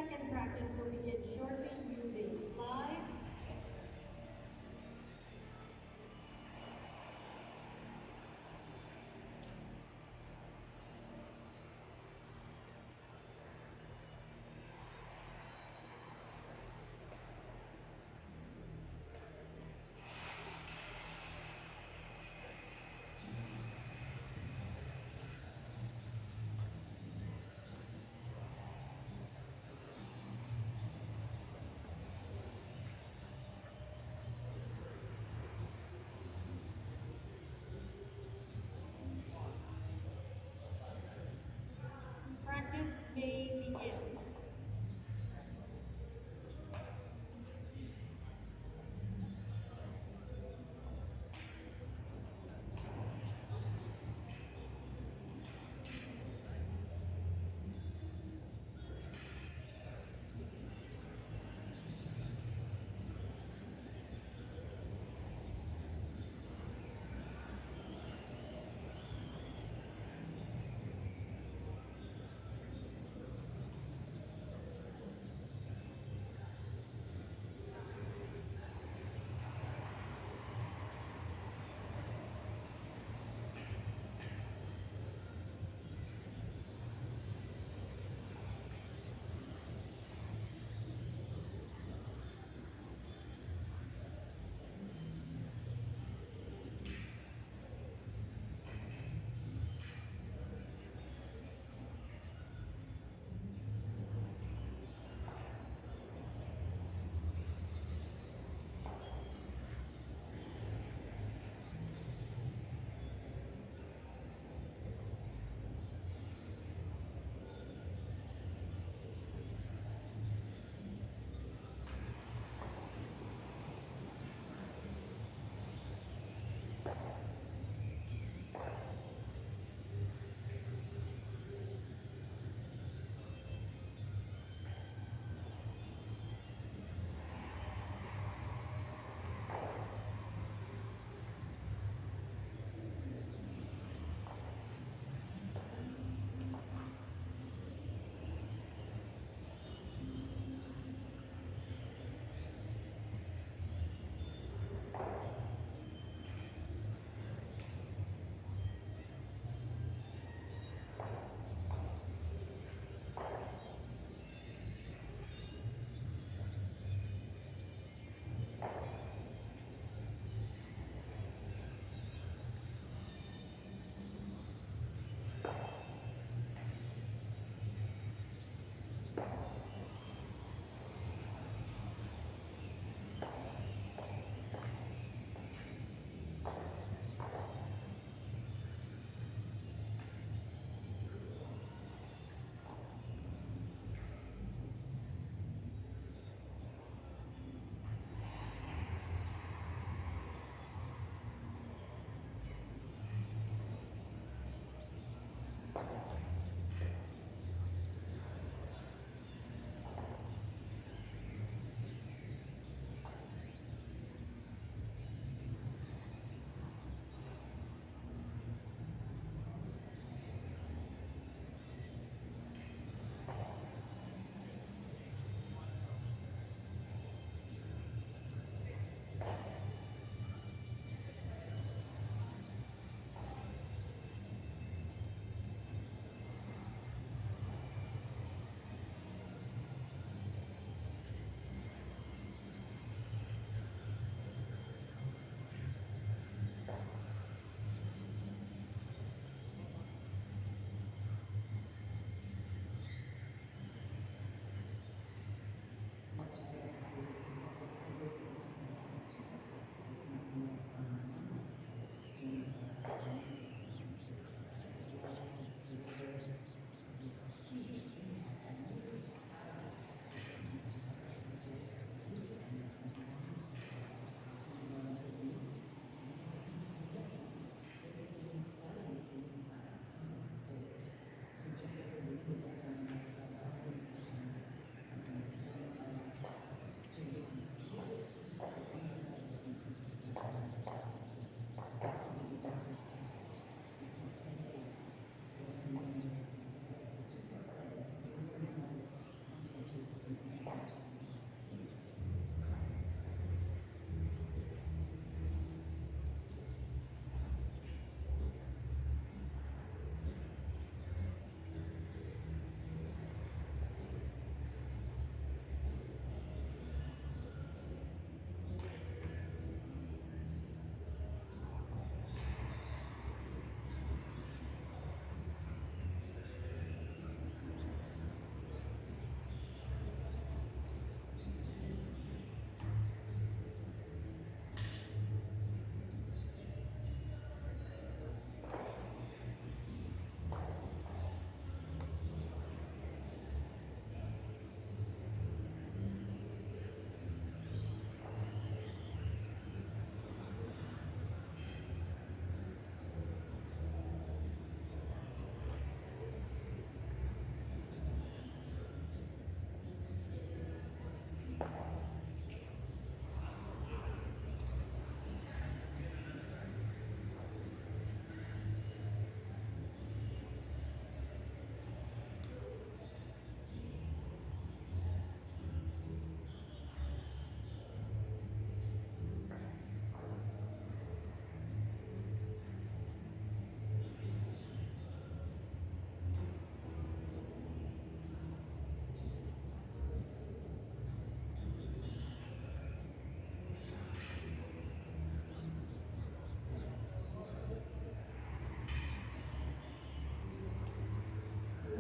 second practice will begin shortly. You may slide.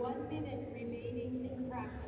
1 minute remaining in practice.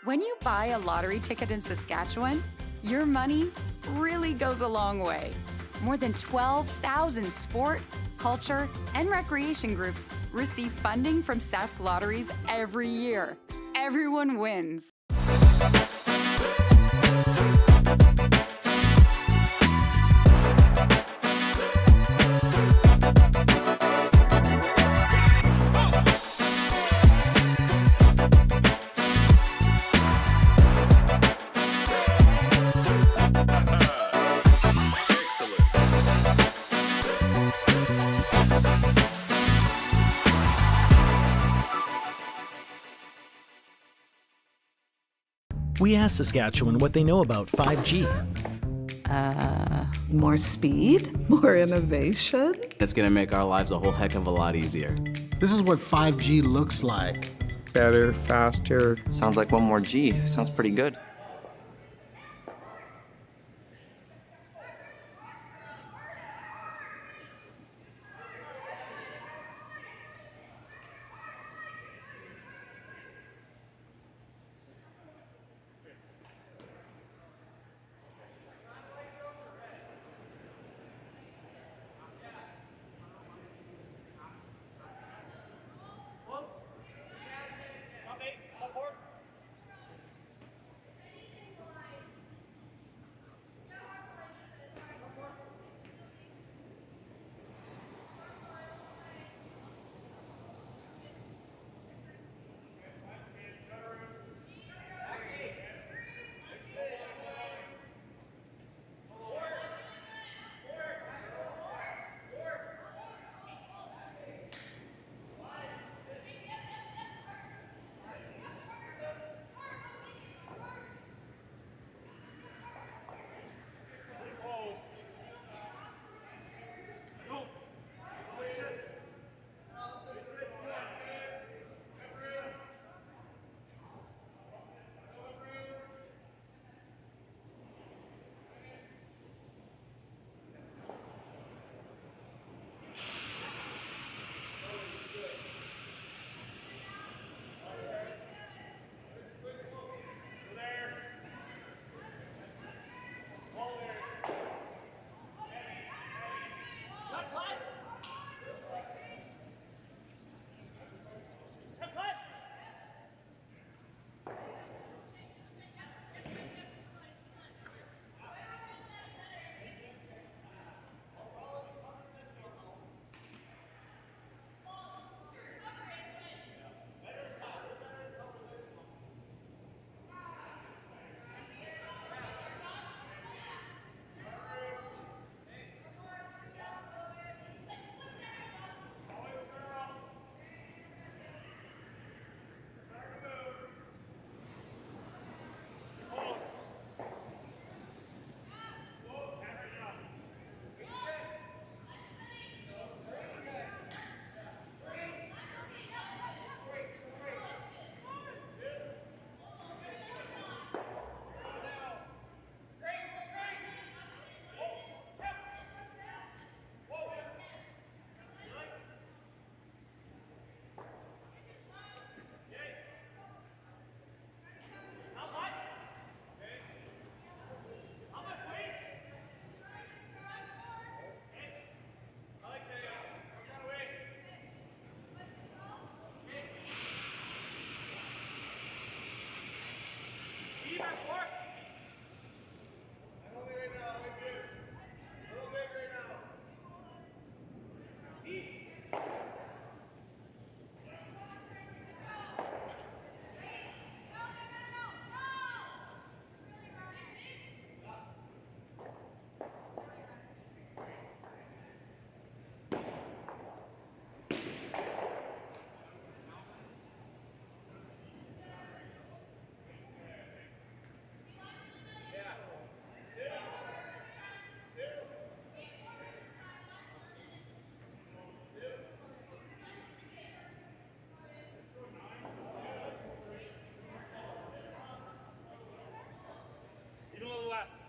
When you buy a lottery ticket in Saskatchewan, your money really goes a long way. More than 12,000 sport, culture, and recreation groups receive funding from Sask Lotteries every year. Everyone wins. We asked Saskatchewan what they know about 5G. More speed, more innovation. It's gonna make our lives a whole heck of a lot easier. This is what 5G looks like. Better, faster. Sounds like one more G. Sounds pretty good.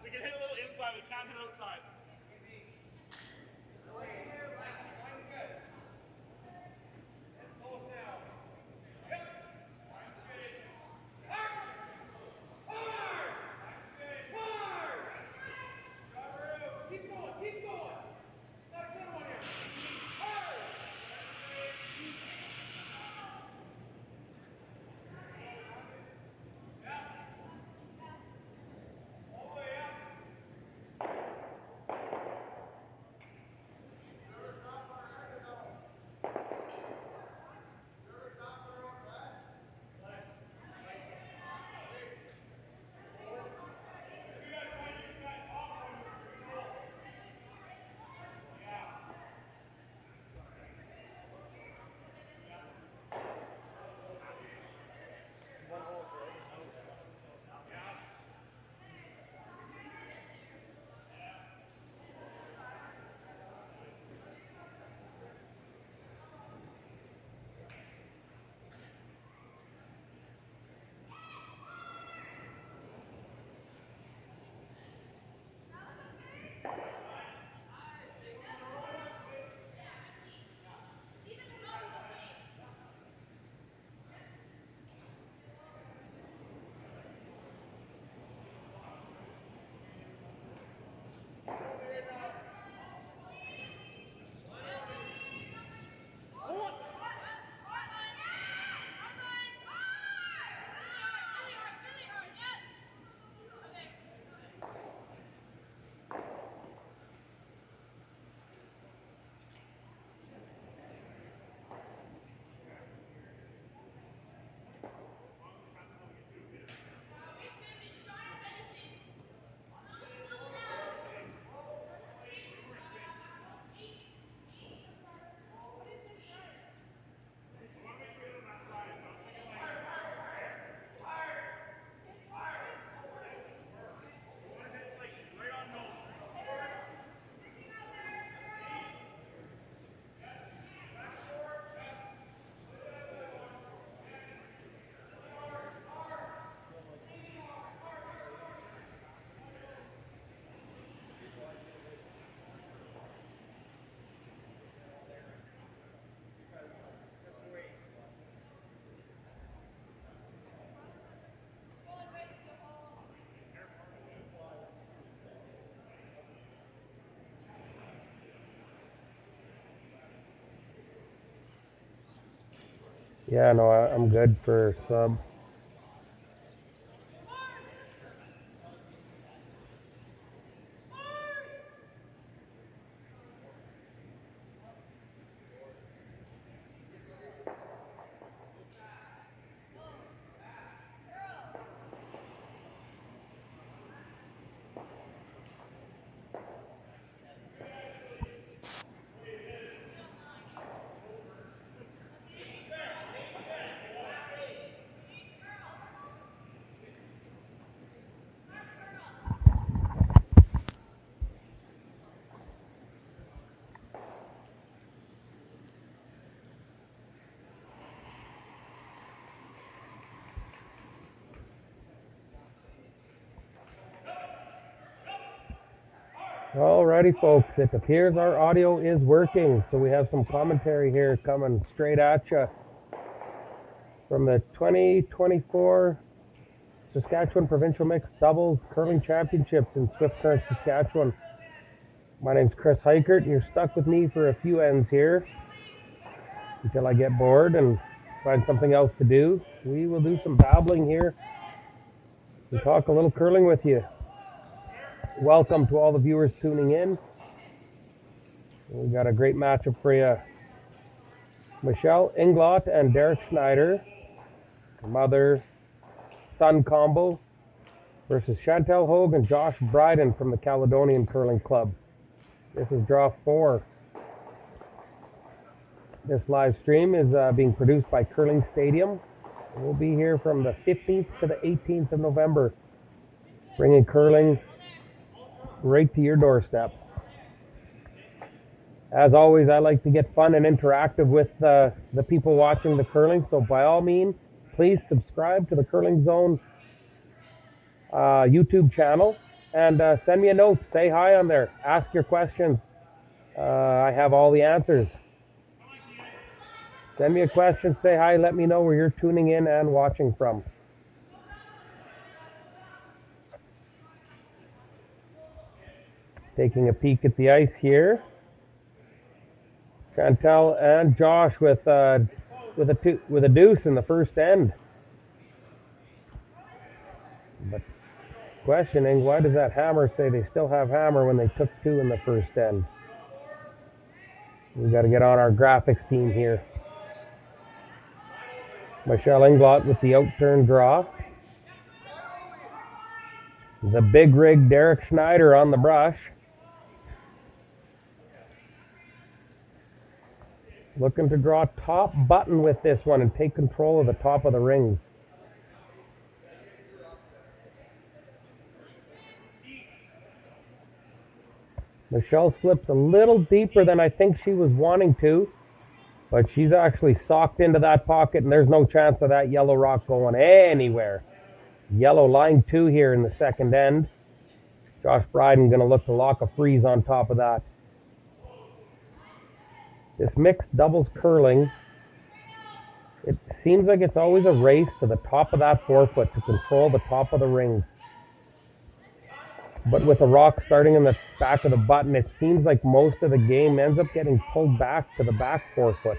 We can hit a little inside, we can't hit outside. Yeah, no, I'm good for sub. Alrighty, folks, it appears our audio is working, so we have some commentary here coming straight at you from the 2024 Saskatchewan Provincial Mixed Doubles Curling Championships in Swift Current, Saskatchewan. My name's Chris Hikert, and you're stuck with me for a few ends here until I get bored and find something else to do. We will do some babbling here and talk a little curling with you. Welcome to all the viewers tuning in. We got a great matchup for you. Michelle Englot and Derek Schneider, mother-son combo, versus Chantel Hoag and Josh Bryden from the Caledonian Curling Club. This is draw 4. This live stream is being produced by Curling Stadium. We'll be here from the 15th to the 18th of November, bringing curling right to your doorstep. As always, I like to get fun and interactive with the people watching the curling, so by all means, please subscribe to the Curling Zone YouTube channel and send me a note. Say hi on there. Ask your questions. I have all the answers. Send me a question, say hi, let me know where you're tuning in and watching from. Taking a peek at the ice here. Chantel and Josh with a deuce in the first end. But questioning, why does that hammer say they still have hammer when they took 2 in the first end? We got to get on our graphics team here. Michelle Englot with the outturn draw. The big rig Derek Schneider on the brush. Looking to draw top button with this one and take control of the top of the rings. Michelle slips a little deeper than I think she was wanting to, but she's actually socked into that pocket, and there's no chance of that yellow rock going anywhere. Yellow line 2 here in the second end. Josh Bryden going to look to lock a freeze on top of that. This mixed doubles curling, it seems like it's always a race to the top of that forefoot to control the top of the rings. But with the rock starting in the back of the button, it seems like most of the game ends up getting pulled back to the back forefoot.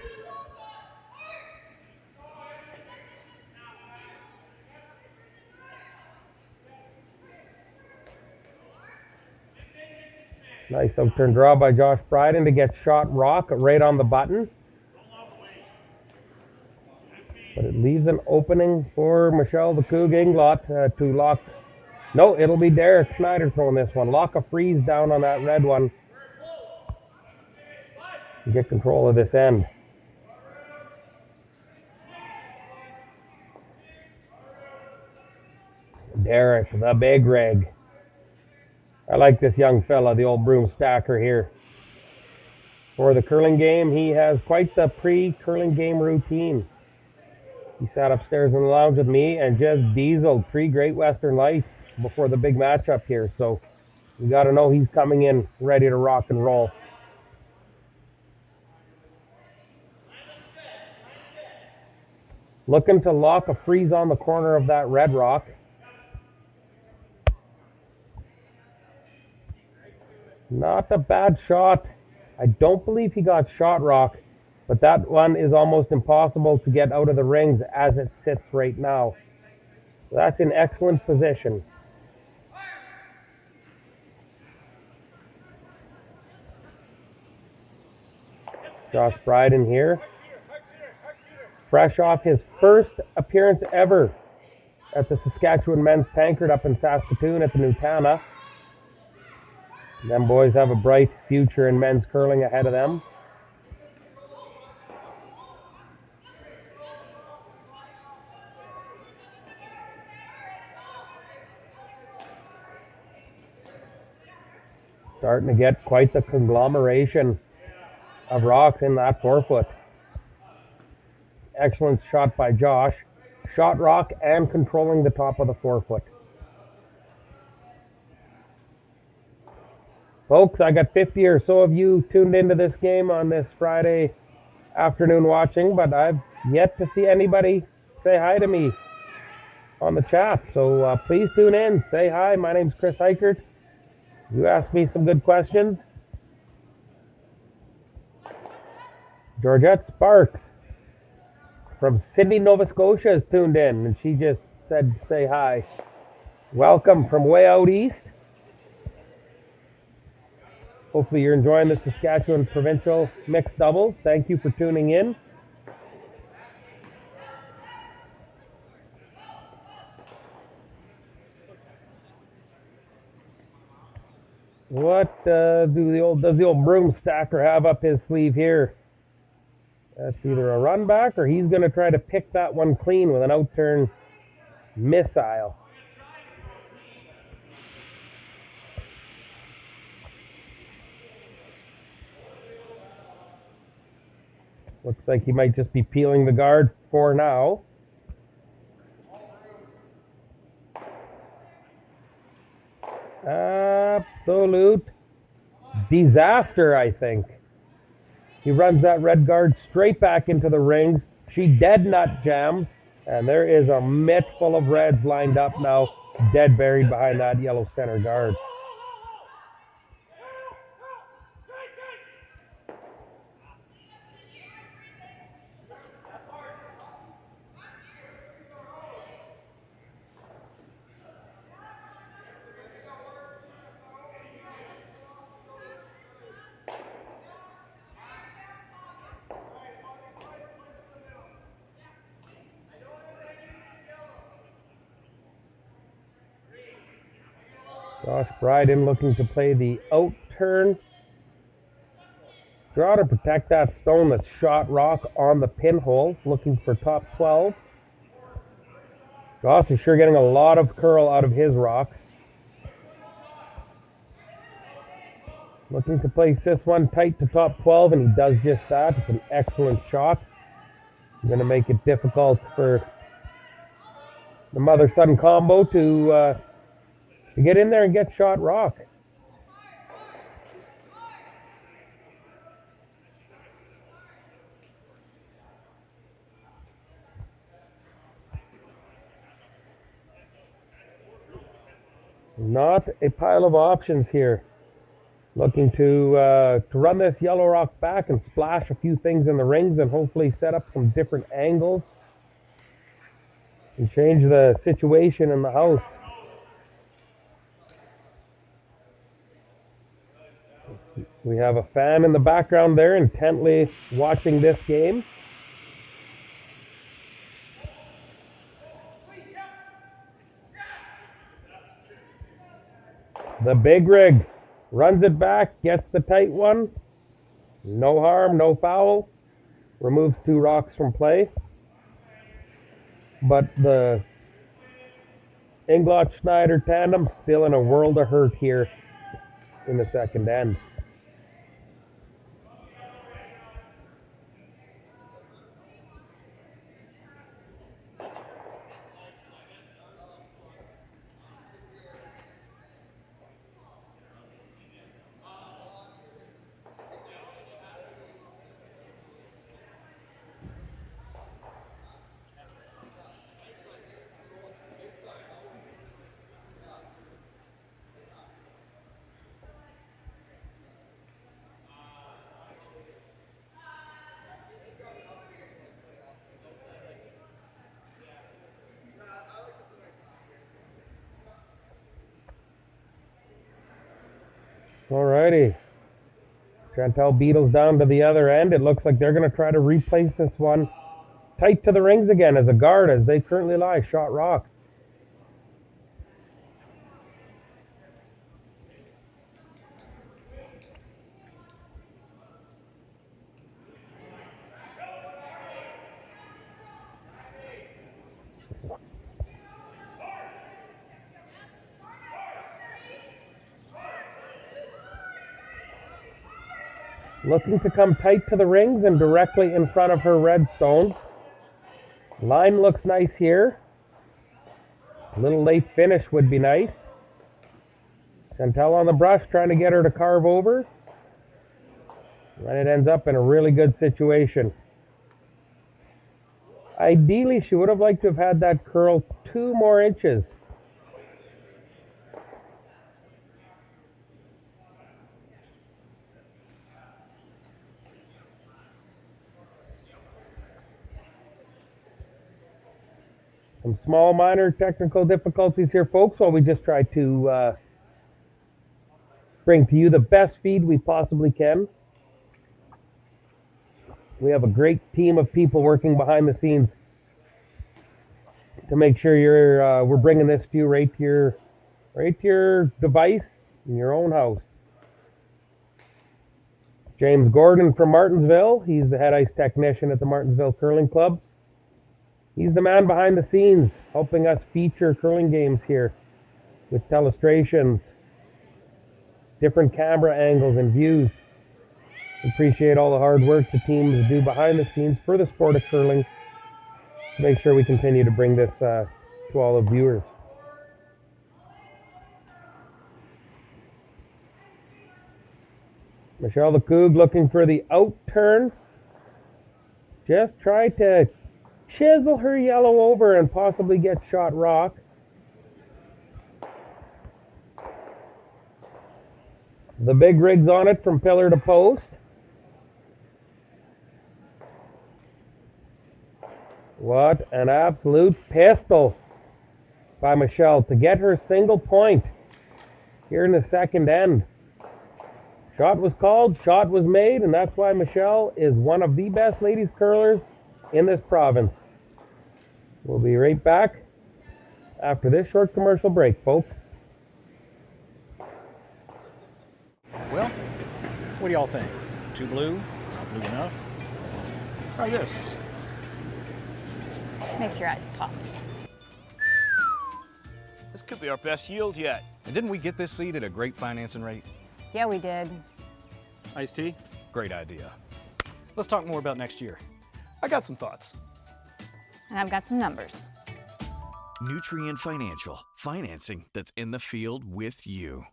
Nice outturn draw by Josh Bryden to get shot rock right on the button. But it leaves an opening for Michelle the Coug Englot to lock. No, it'll be Derek Schneider throwing this one. Lock a freeze down on that red one. And get control of this end. Derek, the big rig. I like this young fella, the old broom stacker here. For the curling game, he has quite the pre-curling game routine. He sat upstairs in the lounge with me and just dieseled 3 Great Western Lights before the big matchup here. So you got to know he's coming in ready to rock and roll. Looking to lock a freeze on the corner of that red rock. Not a bad shot. I don't believe he got shot rock. But that one is almost impossible to get out of the rings as it sits right now. So that's in excellent position. Josh Bryden here. Fresh off his first appearance ever at the Saskatchewan Men's Tankard up in Saskatoon at the Nutana. Them boys have a bright future in men's curling ahead of them. Starting to get quite the conglomeration of rocks in that forefoot. Excellent shot by Josh. Shot rock and controlling the top of the forefoot. Folks, I got 50 or so of you tuned into this game on this Friday afternoon watching, but I've yet to see anybody say hi to me on the chat. So please tune in. Say hi. My name's Chris Eichert. You asked me some good questions. Georgette Sparks from Sydney, Nova Scotia is tuned in, and she just said say hi. Welcome from way out east. Hopefully you're enjoying the Saskatchewan Provincial Mixed Doubles. Thank you for tuning in. What does the old broom stacker have up his sleeve here? That's either a run back or he's going to try to pick that one clean with an out-turn missile. Looks like he might just be peeling the guard for now. Absolute disaster, I think. He runs that red guard straight back into the rings. She dead nut jams, and there is a mitt full of reds lined up now, dead buried behind that yellow center guard. Josh Bryden looking to play the out turn. Draw to protect that stone that's shot rock on the pinhole, looking for top 12. Josh is sure getting a lot of curl out of his rocks. Looking to place this one tight to top 12, and he does just that. It's an excellent shot. Going to make it difficult for the mother-son combo to get in there and get shot rock. Not a pile of options here. Looking to run this yellow rock back and splash a few things in the rings and hopefully set up some different angles and change the situation in the house. We have a fan in the background there intently watching this game. The big rig runs it back, gets the tight one. No harm, no foul. Removes two rocks from play. But the Englot Schneider tandem still in a world of hurt here in the second end. Alrighty. Chantel beetles down to the other end. It looks like they're going to try to replace this one tight to the rings again as a guard as they currently lie. Shot rock. Looking to come tight to the rings and directly in front of her red stones. Line looks nice here. A little late finish would be nice. Chantel on the brush trying to get her to carve over. And it ends up in a really good situation. Ideally, she would have liked to have had that curl 2 more inches. Some small minor technical difficulties here, folks, while we just try to bring to you the best feed we possibly can. We have a great team of people working behind the scenes to make sure we're bringing this to you right to your device in your own house. James Gordon from Martinsville. He's the head ice technician at the Martinsville Curling Club. He's the man behind the scenes, helping us feature curling games here with telestrations, different camera angles and views. Appreciate all the hard work the teams do behind the scenes for the sport of curling to make sure we continue to bring this to all the viewers. Michelle the Coug looking for the out turn. Just try to chisel her yellow over and possibly get shot rock. The big rig's on it from pillar to post. What an absolute pistol by Michelle to get her single point here in the second end. Shot was called, shot was made, and that's why Michelle is one of the best ladies curlers in this province. We'll be right back after this short commercial break, folks. Well, what do y'all think? Too blue? Not blue enough? Try this. Makes your eyes pop. This could be our best yield yet. And didn't we get this seed at a great financing rate? Yeah, we did. Iced tea? Great idea. Let's talk more about next year. I got some thoughts. And I've got some numbers. Nutrient Financial. Financing that's in the field with you.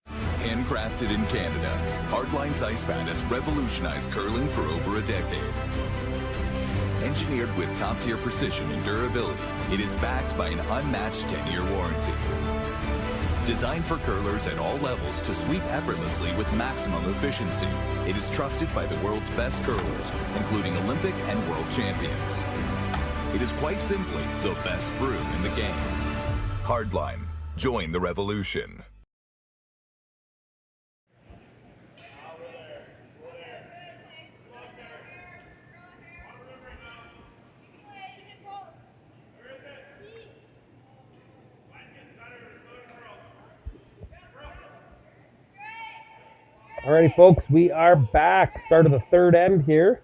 Handcrafted in Canada, Hardline's Ice Pad has revolutionized curling for over a decade. Engineered with top-tier precision and durability, it is backed by an unmatched 10-year warranty. Designed for curlers at all levels to sweep effortlessly with maximum efficiency, it is trusted by the world's best curlers, including Olympic and world champions. It is quite simply the best brew in the game. Hardline. Join the revolution. Alrighty, folks, we are back. Start of the third end here.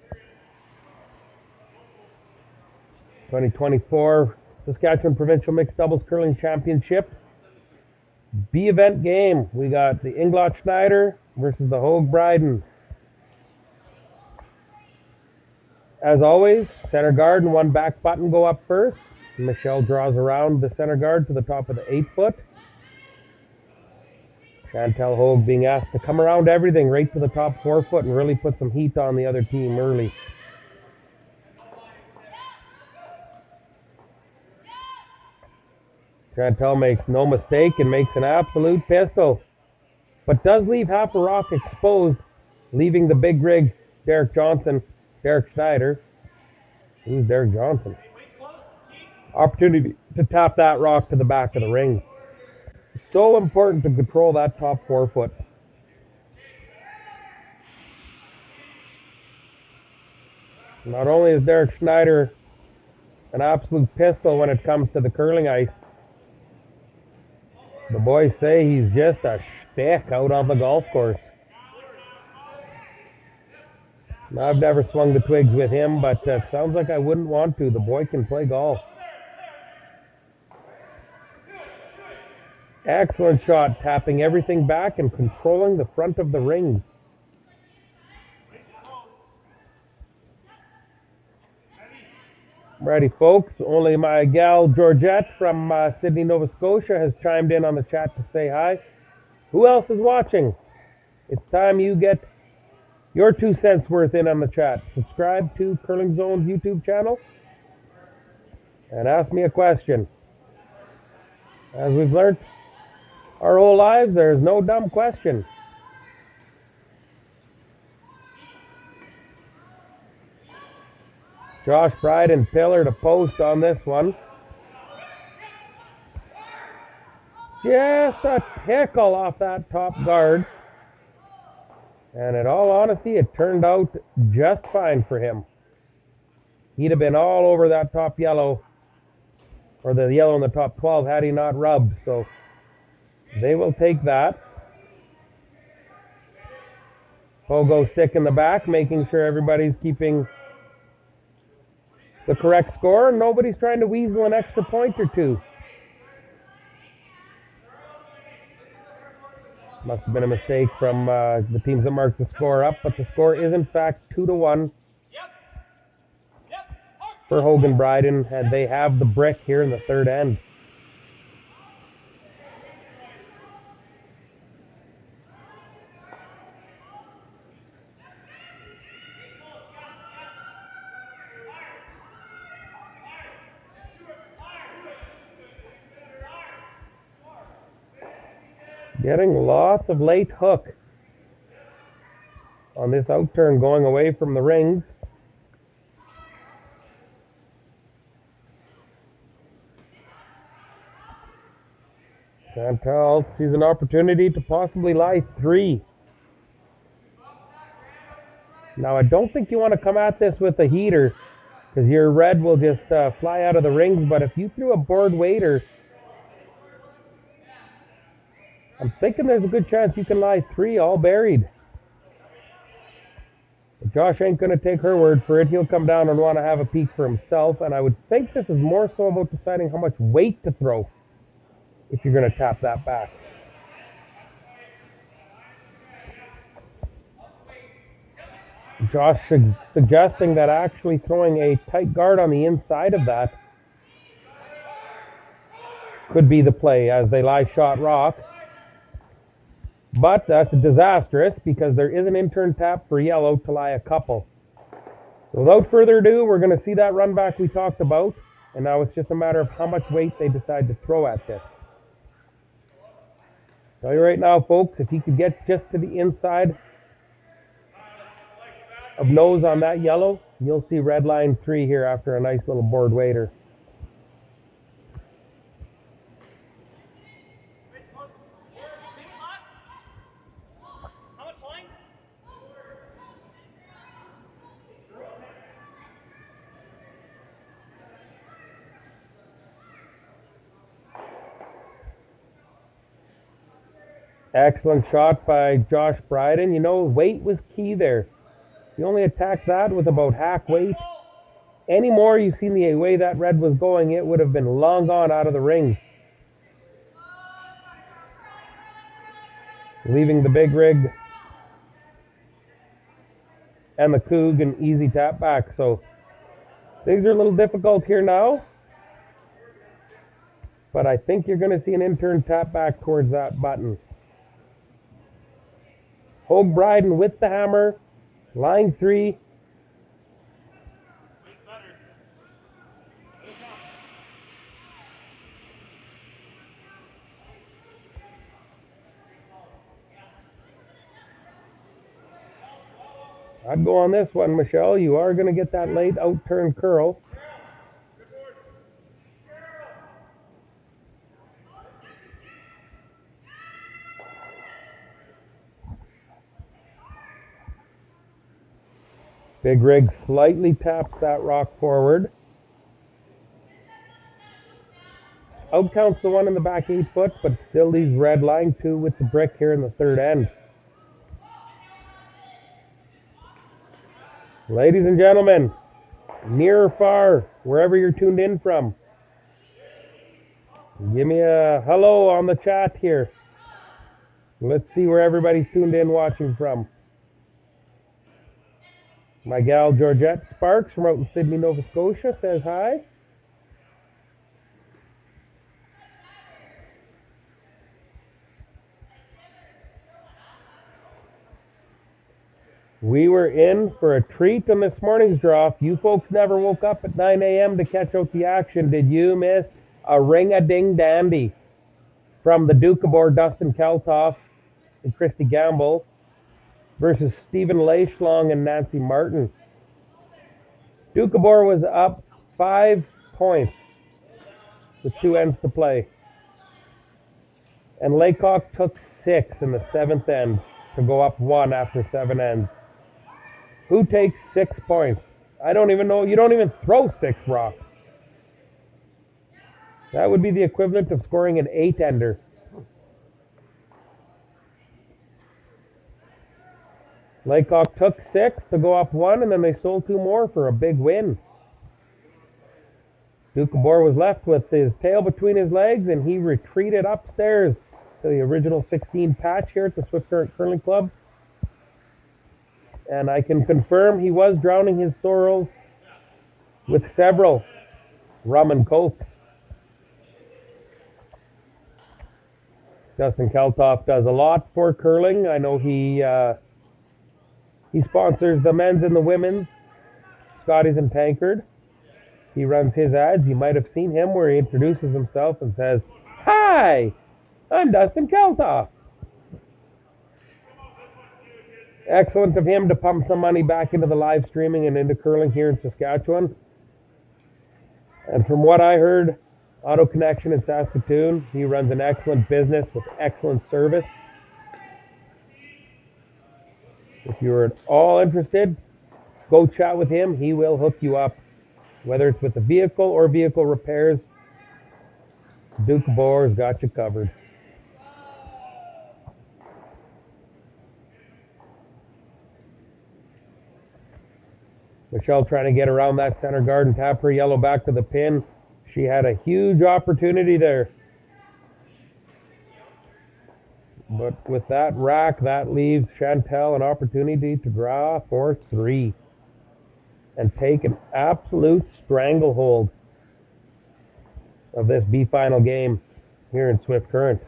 2024 Saskatchewan Provincial Mixed Doubles Curling Championships. B-event game. We got the Englot Schneider versus the Hoag Bryden. As always, center guard and one back button go up first. Michelle draws around the center guard to the top of the 8-foot. Chantel Hoag being asked to come around everything right to the top 4-foot and really put some heat on the other team early. Chantel makes no mistake and makes an absolute pistol, but does leave half a rock exposed, leaving the big rig, Derek Schneider. Who's Derek Johnson? Opportunity to tap that rock to the back of the rings. So important to control that top forefoot. Not only is Derek Schneider an absolute pistol when it comes to the curling ice, the boys say he's just a shtick out on the golf course. Now, I've never swung the twigs with him, but it sounds like I wouldn't want to. The boy can play golf. Excellent shot, tapping everything back and controlling the front of the rings. Ready, folks. Only my gal Georgette from Sydney, Nova Scotia has chimed in on the chat to say hi. Who else is watching? It's time you get your 2 cents worth in on the chat. Subscribe to Curling Zone's YouTube channel and ask me a question. As we've learned our whole lives, there's no dumb question. Josh Bryden pillar to post on this one. Just a tickle off that top guard. And in all honesty, it turned out just fine for him. He'd have been all over that top yellow, or the yellow in the top 12 had he not rubbed. So they will take that. Pogo stick in the back, making sure everybody's keeping the correct score, and nobody's trying to weasel an extra point or two. Must have been a mistake from the teams that marked the score up, but the score is in fact 2-1 for Hoag and Bryden, and they have the brick here in the third end. Getting lots of late hook on this outturn going away from the rings. Chantel sees an opportunity to possibly lie 3. Now, I don't think you want to come at this with a heater because your red will just fly out of the rings, but if you threw a board waiter, I'm thinking there's a good chance you can lie 3 all buried. But Josh ain't going to take her word for it. He'll come down and want to have a peek for himself, and I would think this is more so about deciding how much weight to throw if you're going to tap that back. Josh suggesting that actually throwing a tight guard on the inside of that could be the play as they lie shot rock. But that's disastrous because there is an in-turn tap for yellow to lie a couple. So without further ado, we're going to see that run back we talked about. And now it's just a matter of how much weight they decide to throw at this. Tell you right now, folks, if he could get just to the inside of nose on that yellow, you'll see red line 3 here after a nice little board waiter. Excellent shot by Josh Bryden. You know, weight was key there. You only attacked that with about half weight. Any more you seen the way that red was going, it would have been long gone out of the rings. Leaving the big rig and the Coug an easy tap back. So things are a little difficult here now. But I think you're going to see an in-turn tap back towards that button. Hoag Bryden with the hammer, line 3. I'd go on this one, Michelle. You are going to get that late out-turn curl. Big Rig slightly taps that rock forward. Outcounts the one in the back 8 foot, but still leaves red line 2 with the brick here in the third end. Ladies and gentlemen, near or far, wherever you're tuned in from, give me a hello on the chat here. Let's see where everybody's tuned in watching from. My gal Georgette Sparks from out in Sydney, Nova Scotia says hi. We were in for a treat on this morning's draw. If you folks never woke up at 9 a.m. to catch out the action, did you miss a ring-a-ding-dandy from the Duke of Boer, Dustin Keltoff and Christy Gamble versus Stephen Leichlong and Nancy Martin? Duke of Boer was up 5 points with 2 ends to play. And Laycock took 6 in the 7th end to go up 1 after 7 ends. Who takes 6 points? I don't even know. You don't even throw 6 rocks. That would be the equivalent of scoring an 8-ender. Laycock took 6 to go up 1, and then they stole 2 more for a big win. Duke of Boer was left with his tail between his legs, and he retreated upstairs to the original 16 patch here at the Swift Current Curling Club. And I can confirm he was drowning his sorrows with several rum and cokes. Dustin Keltoff does a lot for curling. I know he sponsors the men's and the women's Scotties and Tankard. He runs his ads. You might have seen him where he introduces himself and says, "Hi, I'm Dustin Keltoff." Excellent of him to pump some money back into the live streaming and into curling here in Saskatchewan. And from what I heard, Auto Connection in Saskatoon, he runs an excellent business with excellent service. If you're at all interested, go chat with him. He will hook you up, whether it's with the vehicle or vehicle repairs. Duke of Boer's got you covered. Michelle trying to get around that center guard and tap her yellow back to the pin. She had a huge opportunity there. But with that rack, that leaves Chantel an opportunity to draw for 3 and take an absolute stranglehold of this B final game here in Swift Current.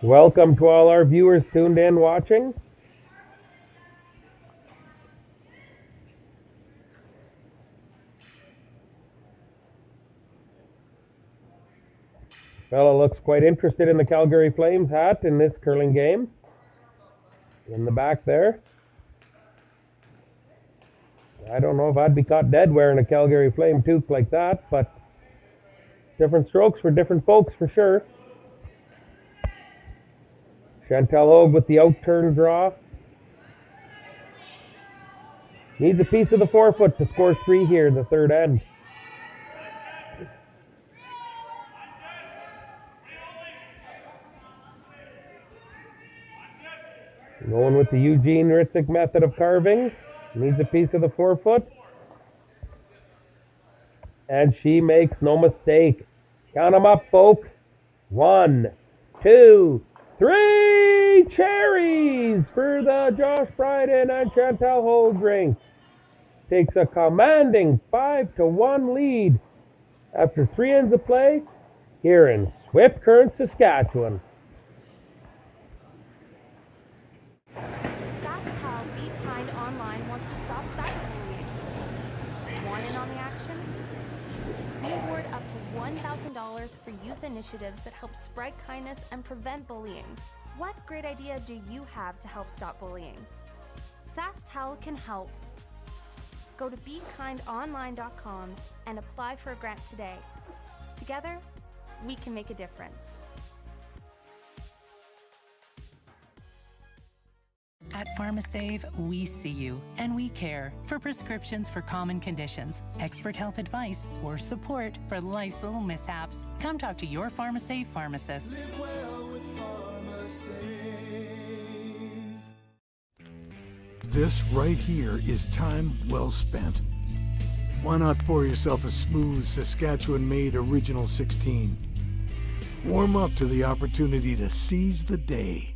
Welcome to all our viewers tuned in watching. Fella looks quite interested in the Calgary Flames hat in this curling game. In the back there. I don't know if I'd be caught dead wearing a Calgary Flame toque like that, but different strokes for different folks for sure. Chantel Hoag with the outturn draw. Needs a piece of the forefoot to score 3 here in the third end. Going with the Eugene Ritzik method of carving. Needs a piece of the forefoot. And she makes no mistake. Count them up, folks. 1, 2, 3 cherries for the Josh Bryden and Chantel Hoag ring. Takes a commanding 5-1 lead after 3 ends of play here in Swift Current, Saskatchewan. Saskatoon Be Kind Online wants to stop cyberbullying. Want in on the action? We award up to $1,000 for youth initiatives that help spread kindness and prevent bullying. What great idea do you have to help stop bullying? SaskTel can help. Go to BeKindOnline.com and apply for a grant today. Together, we can make a difference. At PharmaSave, we see you and we care. For prescriptions for common conditions, expert health advice, or support for life's little mishaps, come talk to your PharmaSave pharmacist. Live well with PharmaSave. This right here is time well spent. Why not pour yourself a smooth Saskatchewan-made Original 16? Warm up to the opportunity to seize the day.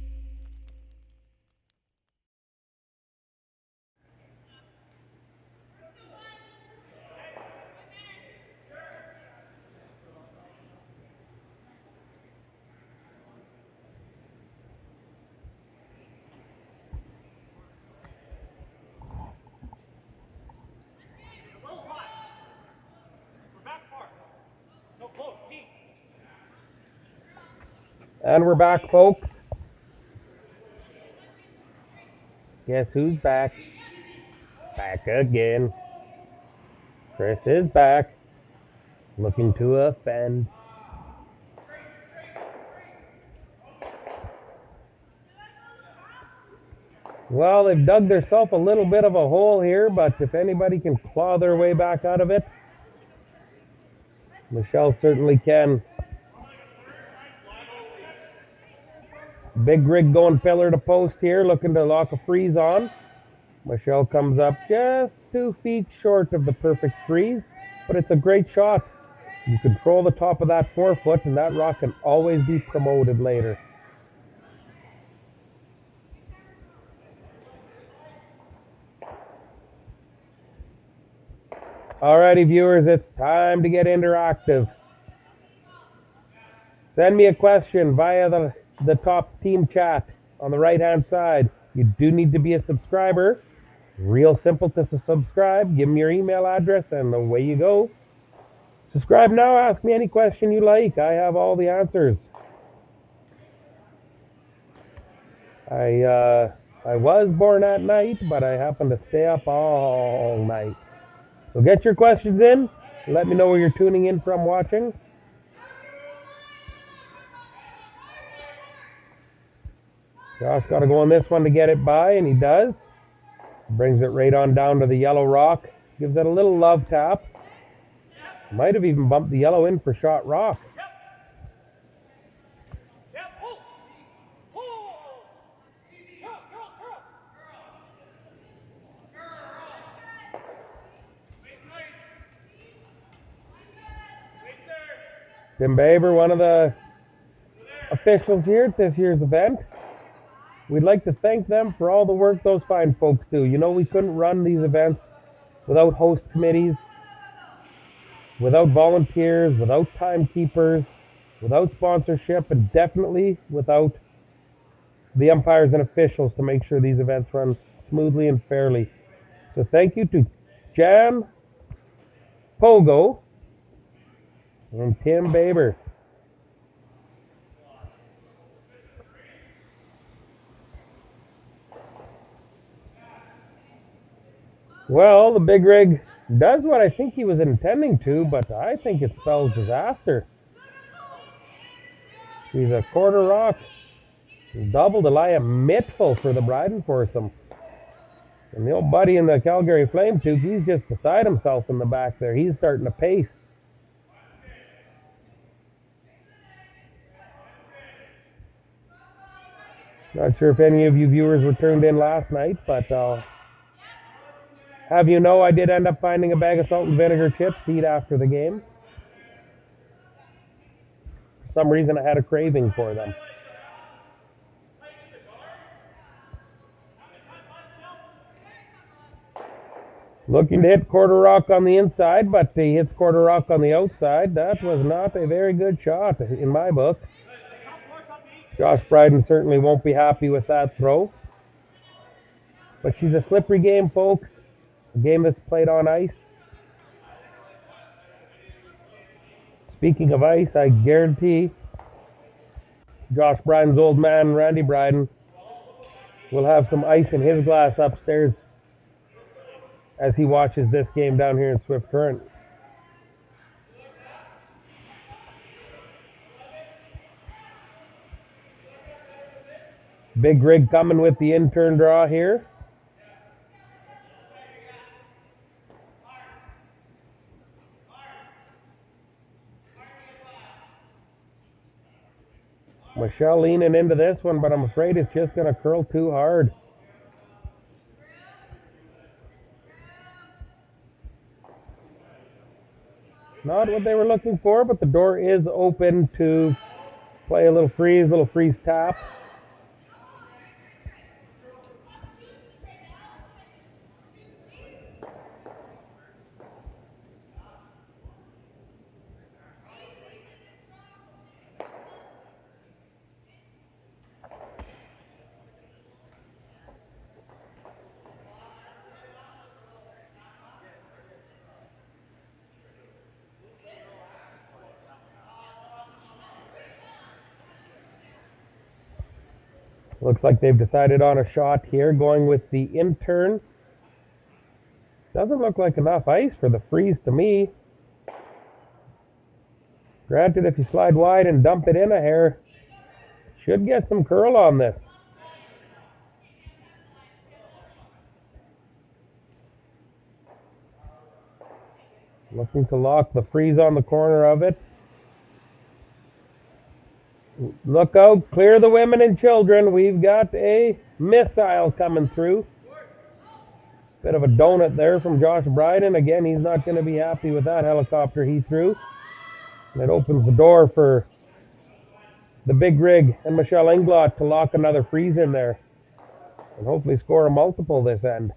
And we're back, folks. Guess who's back? Back again. Chris is back. Looking to offend. Well, they've dug themselves a little bit of a hole here, but if anybody can claw their way back out of it, Michelle certainly can. Big rig going pillar to post here, looking to lock a freeze on. Michelle comes up just 2 feet short of the perfect freeze, but it's a great shot. You control the top of that 4-foot, and that rock can always be promoted later. Alrighty, viewers, it's time to get interactive. Send me a question via the top team chat on the right-hand side. You do need to be a subscriber. Real simple to subscribe. Give me your email address and away you go. Subscribe now. Ask me any question you like. I have all the answers. I was born at night, but I happen to stay up all night. So get your questions in. Let me know where you're tuning in from watching. Josh got to go on this one to get it by, and he does. Brings it right on down to the yellow rock. Gives it a little love tap. Might have even bumped the yellow in for shot rock. Tim Baber, one of the officials here at this year's event. We'd like to thank them for all the work those fine folks do. You know, we couldn't run these events without host committees, without volunteers, without timekeepers, without sponsorship, and definitely without the umpires and officials to make sure these events run smoothly and fairly. So thank you to Jam, Pogo, and Tim Baber. Well, the big rig does what I think he was intending to, but I think it spells disaster. He's a quarter rock. Double to lie a mittful for the Bryden foursome. And the old buddy in the Calgary Flame Tube, he's just beside himself in the back there. He's starting to pace. Not sure if any of you viewers were turned in last night, but have you know I did end up finding a bag of salt and vinegar chips to eat after the game. For some reason I had a craving for them. Looking to hit quarter rock on the inside, but he hits quarter rock on the outside. That was not a very good shot in my books. Josh Bryden certainly won't be happy with that throw. But she's a slippery game, folks. A game that's played on ice. Speaking of ice, I guarantee Josh Bryden's old man, Randy Bryden, will have some ice in his glass upstairs as he watches this game down here in Swift Current. Big Rig coming with the in-turn draw here. Michelle leaning into this one, but I'm afraid it's just going to curl too hard. Not what they were looking for, but the door is open to play a little freeze tap. Looks like they've decided on a shot here, going with the in-turn. Doesn't look like enough ice for the freeze to me. Granted, if you slide wide and dump it in a hair, should get some curl on this. Looking to lock the freeze on the corner of it. Look out, clear the women and children. We've got a missile coming through. Bit of a donut there from Josh Bryden. Again, he's not going to be happy with that helicopter he threw. And it opens the door for the Big Rig and Michelle Englot to lock another freeze in there. And hopefully score a multiple this end.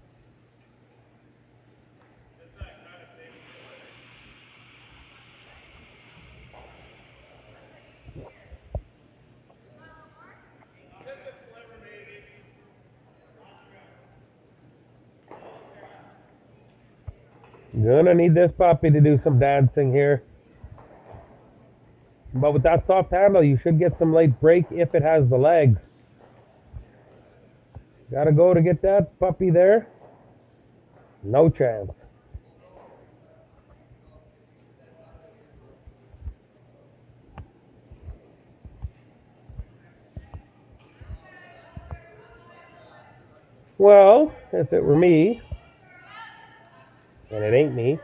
Gonna need this puppy to do some dancing here. But with that soft handle, you should get some light break if it has the legs. Gotta go to get that puppy there. No chance. Well, if it were me, and it ain't me,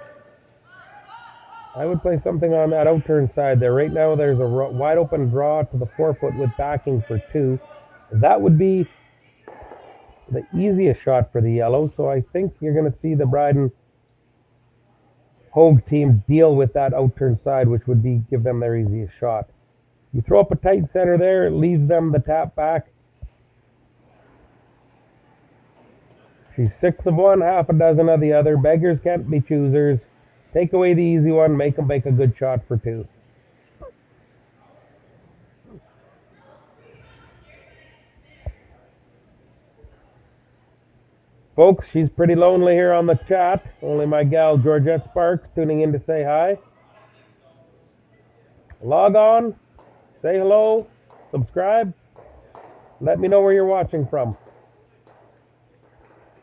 I would play something on that out-turn side there. Right now there's a wide open draw to the 4-foot with backing for 2. That would be the easiest shot for the yellow, so I think you're going to see the Bryden Hoag team deal with that out-turn side, which would be give them their easiest shot. You throw up a tight center there, it leaves them the tap back. She's 6 of one, half a dozen of the other. Beggars can't be choosers. Take away the easy one, make them make a good shot for 2. Folks, she's pretty lonely here on the chat. Only my gal Georgette Sparks tuning in to say hi. Log on, say hello, subscribe. Let me know where you're watching from.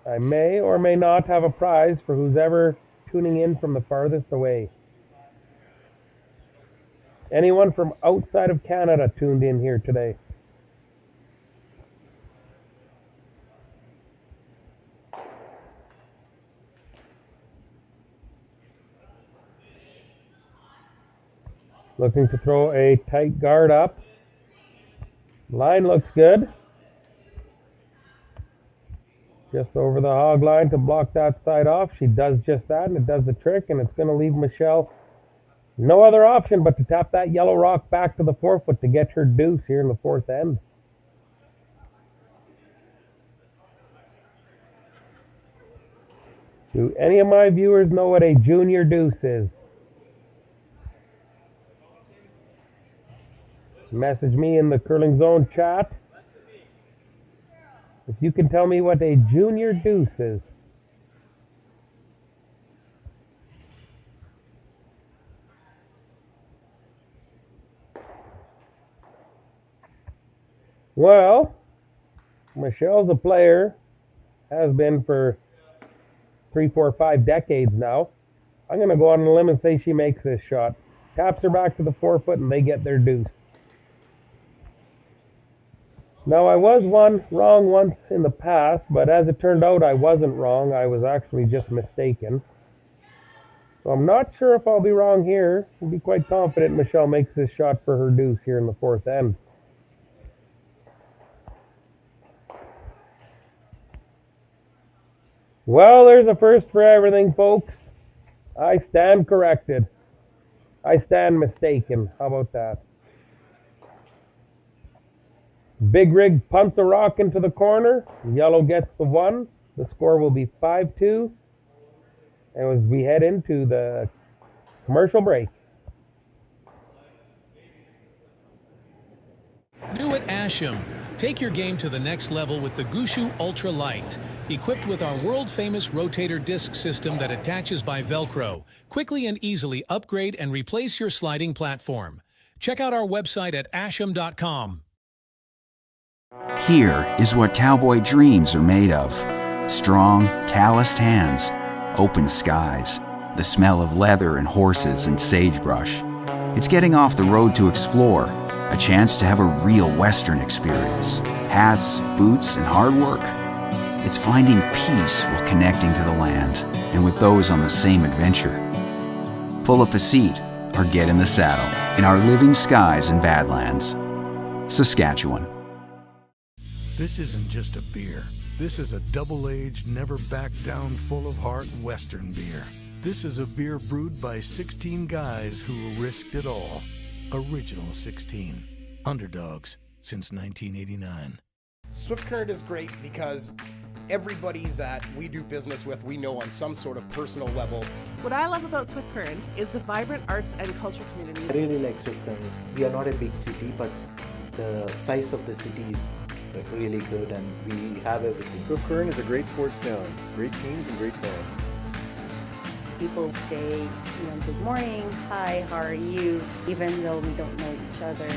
I may or may not have a prize for who's ever tuning in from the farthest away. Anyone from outside of Canada tuned in here today? Looking to throw a tight guard up. Line looks good. Just over the hog line to block that side off. She does just that, and it does the trick, and it's going to leave Michelle no other option but to tap that yellow rock back to the 4-foot to get her deuce here in the 4th end. Do any of my viewers know what a junior deuce is? Message me in the Curling Zone chat if you can tell me what a junior deuce is. Well, Michelle's a player, has been for 3, 4, 5 decades now. I'm going to go on a limb and say she makes this shot. Taps her back to the 4-foot and they get their deuce. Now, I was wrong once in the past, but as it turned out, I wasn't wrong. I was actually just mistaken. So I'm not sure if I'll be wrong here. I'll be quite confident Michelle makes this shot for her deuce here in the 4th end. Well, there's a first for everything, folks. I stand corrected. I stand mistaken. How about that? Big Rig punts a rock into the corner. Yellow gets the 1. The score will be 5-2. And as we head into the commercial break. New at Asham. Take your game to the next level with the Gushu Ultra Light. Equipped with our world-famous rotator disc system that attaches by Velcro. Quickly and easily upgrade and replace your sliding platform. Check out our website at asham.com. Here is what cowboy dreams are made of. Strong, calloused hands, open skies, the smell of leather and horses and sagebrush. It's getting off the road to explore, a chance to have a real Western experience. Hats, boots, and hard work. It's finding peace while connecting to the land and with those on the same adventure. Pull up a seat or get in the saddle in our living skies and Badlands. Saskatchewan. This isn't just a beer. This is a double-aged, never-back-down, full-of-heart Western beer. This is a beer brewed by 16 guys who risked it all. Original 16. Underdogs since 1989. Swift Current is great because everybody that we do business with, we know on some sort of personal level. What I love about Swift Current is the vibrant arts and culture community. I really like Swift Current. We are not a big city, but the size of the city is really good and we have everything. Swift Current is a great sports town, great teams and great fans. People say, good morning, hi, how are you, even though we don't know each other.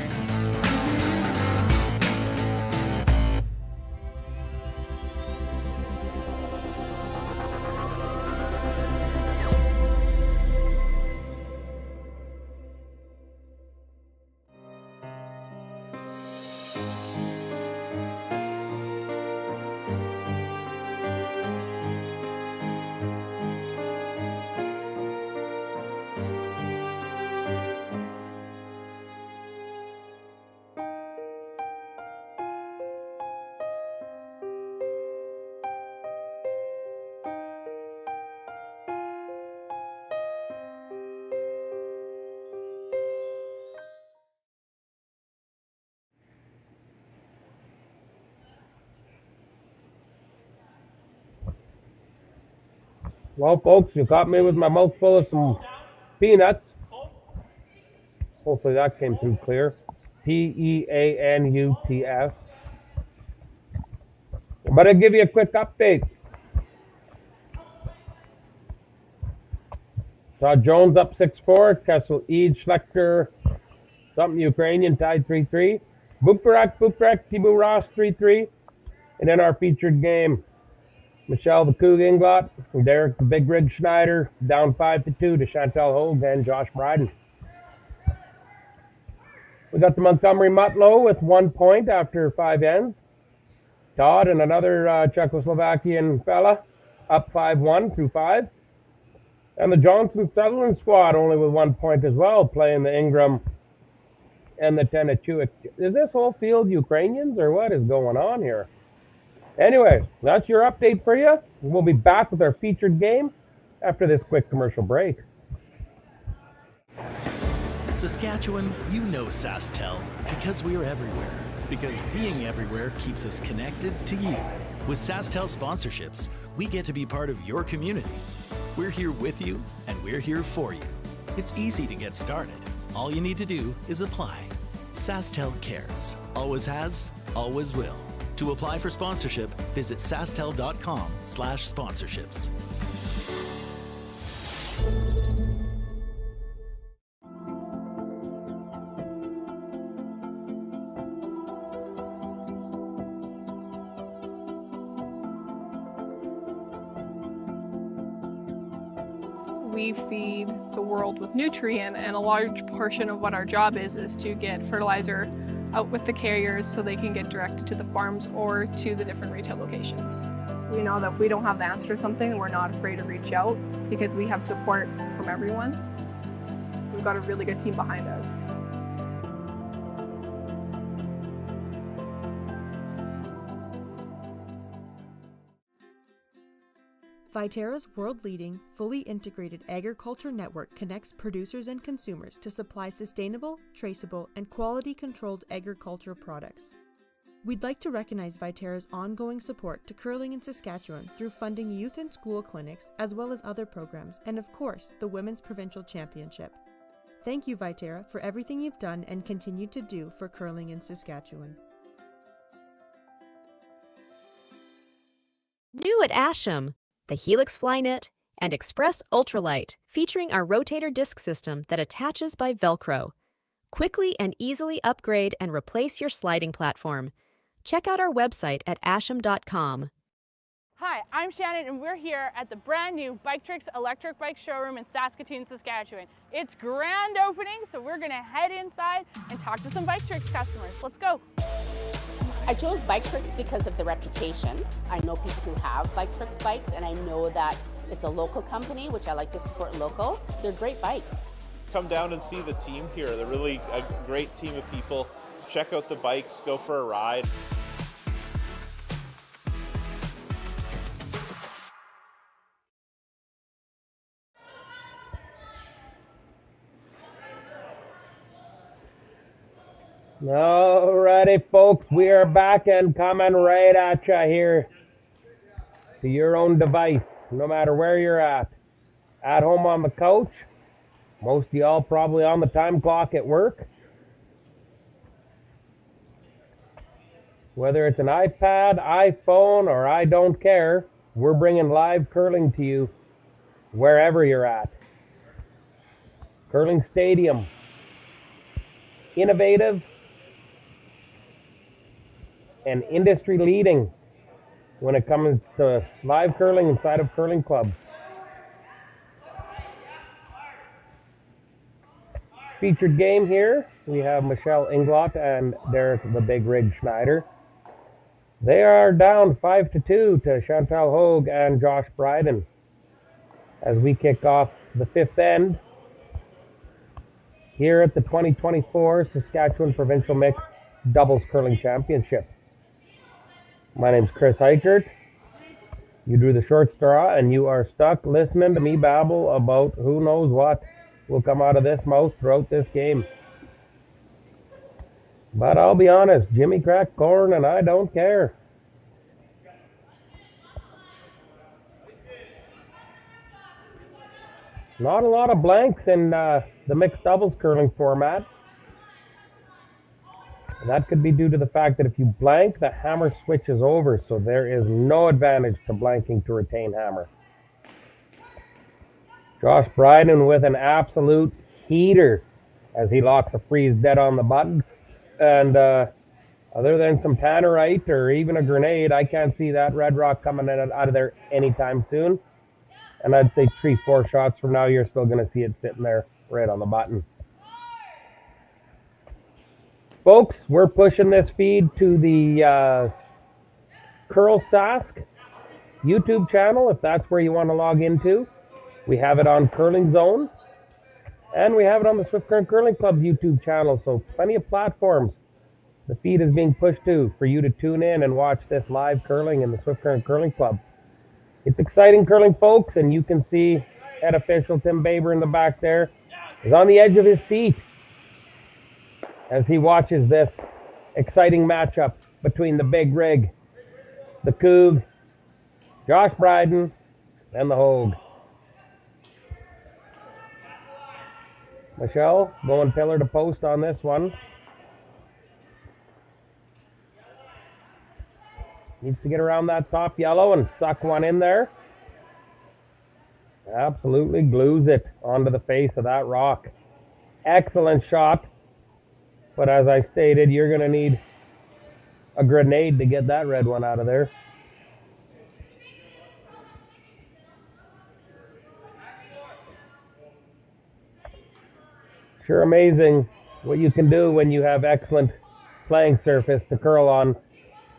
Well, folks, you caught me with my mouth full of some peanuts. Hopefully that came through clear. Peanuts. But I'll give you a quick update. Saw Jones up 6-4. Kessel Eid Schlechter, something Ukrainian, tied 3-3. Bukarak, Tibu Ross 3-3. And then our featured game, Michelle the Coug Englot, and Derek the Big Rig Schneider, down 5-2 to Chantel Hoag and Josh Bryden. We got the Montgomery Mutlow with 1 point after 5 ends. Todd and another Czechoslovakian fella up 5-1 through 5. And the Johnson Sutherland squad only with 1 point as well, playing the Ingram and the Tenechuik. Is this whole field Ukrainians or what is going on here? Anyway, that's your update for you. We'll be back with our featured game after this quick commercial break. Saskatchewan, you know SaskTel because we're everywhere. Because being everywhere keeps us connected to you. With SaskTel sponsorships, we get to be part of your community. We're here with you, and we're here for you. It's easy to get started. All you need to do is apply. SaskTel cares. Always has, always will. To apply for sponsorship, visit sastel.com/sponsorships. we feed the world with nutrient, and a large portion of what our job is to get fertilizer out with the carriers so they can get directed to the farms or to the different retail locations. We know that if we don't have the answer to something, we're not afraid to reach out because we have support from everyone. We've got a really good team behind us. Viterra's world-leading, fully integrated agriculture network connects producers and consumers to supply sustainable, traceable, and quality-controlled agricultural products. We'd like to recognize Viterra's ongoing support to curling in Saskatchewan through funding youth and school clinics, as well as other programs, and of course, the Women's Provincial Championship. Thank you, Viterra, for everything you've done and continue to do for curling in Saskatchewan. New at Asham, the Helix Flynet and Express Ultralight, featuring our rotator disc system that attaches by Velcro. Quickly and easily upgrade and replace your sliding platform. Check out our website at asham.com. Hi, I'm Shannon and we're here at the brand new Bike Tricks electric bike showroom in Saskatoon, Saskatchewan. It's grand opening, so we're gonna head inside and talk to some Bike Tricks customers. Let's go. I chose Bike Tricks because of the reputation. I know people who have Bike Tricks bikes, and I know that it's a local company, which I like to support local. They're great bikes. Come down and see the team here. They're really a great team of people. Check out the bikes, go for a ride. Alrighty, folks, we are back and coming right at you here to your own device, no matter where you're at home on the couch, most of y'all probably on the time clock at work, whether it's an iPad, iPhone, or I don't care, we're bringing live curling to you wherever you're at. Curling Stadium, innovative and industry leading when it comes to live curling inside of curling clubs. Featured game here, we have Michelle Englot and Derek the Big Rig Schneider. They are down 5-2 to Chantel Hoag and Josh Bryden as we kick off the fifth end here at the 2024 Saskatchewan Provincial Mixed Doubles Curling Championships. My name's Chris Eichert. You drew the short straw and you are stuck listening to me babble about who knows what will come out of this mouth throughout this game. But I'll be honest, Jimmy cracked corn and I don't care. Not a lot of blanks in the mixed doubles curling format. That could be due to the fact that if you blank, the hammer switches over, so there is no advantage to blanking to retain hammer. Josh Bryden with an absolute heater as he locks a freeze dead on the button. And other than some tannerite or even a grenade, I can't see that red rock coming out of there anytime soon. And I'd say 3-4 shots from now, you're still going to see it sitting there right on the button. Folks, we're pushing this feed to the Curl Sask YouTube channel, if that's where you want to log into. We have it on Curling Zone, and we have it on the Swift Current Curling Club's YouTube channel, so plenty of platforms the feed is being pushed to for you to tune in and watch this live curling in the Swift Current Curling Club. It's exciting curling, folks, and you can see head official Tim Baber in the back there is on the edge of his seat as he watches this exciting matchup between the Big Rig, the Coug, Josh Bryden, and the Hoag. Michelle going pillar to post on this one. Needs to get around that top yellow and suck one in there. Absolutely glues it onto the face of that rock. Excellent shot. But as I stated, you're going to need a grenade to get that red one out of there. Sure amazing what you can do when you have excellent playing surface to curl on.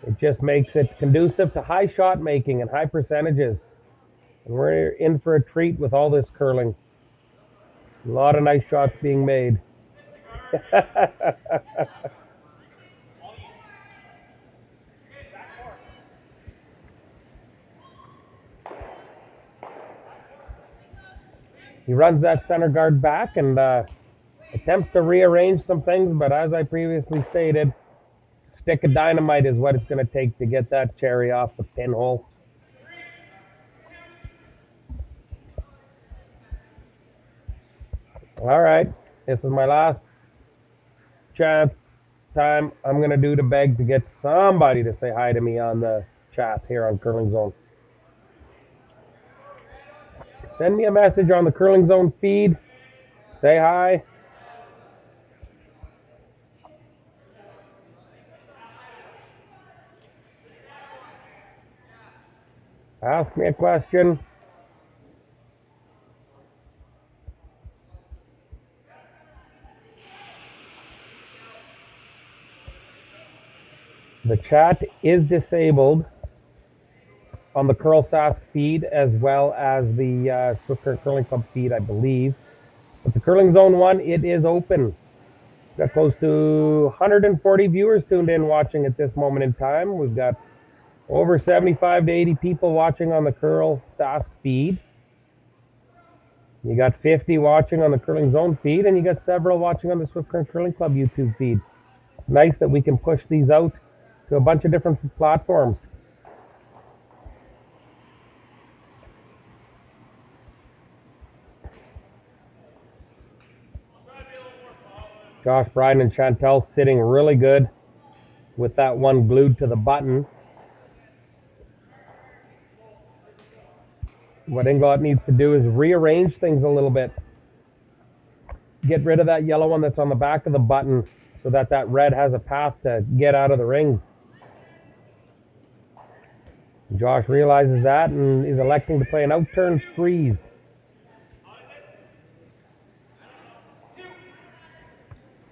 It just makes it conducive to high shot making and high percentages. And we're in for a treat with all this curling. A lot of nice shots being made. He runs that center guard back and attempts to rearrange some things, but as I previously stated, stick of dynamite is what it's going to take to get that cherry off the pinhole. All right, this is my last chance time I'm going to do to beg to get somebody to say hi to me on the chat here on Curling Zone. Send me a message on the Curling Zone feed. Say hi. Ask me a question. The chat is disabled on the Curl Sask feed as well as the Swift Current Curling Club feed, I believe. But the Curling Zone 1, it is open. We've got close to 140 viewers tuned in watching at this moment in time. We've got over 75 to 80 people watching on the Curl Sask feed. You got 50 watching on the Curling Zone feed, and you got several watching on the Swift Current Curling Club YouTube feed. It's nice that we can push these out to a bunch of different platforms. Josh, Bryden, and Chantel sitting really good with that one glued to the button. What Englot needs to do is rearrange things a little bit. Get rid of that yellow one that's on the back of the button so that that red has a path to get out of the rings. Josh realizes that and is electing to play an out-turn freeze.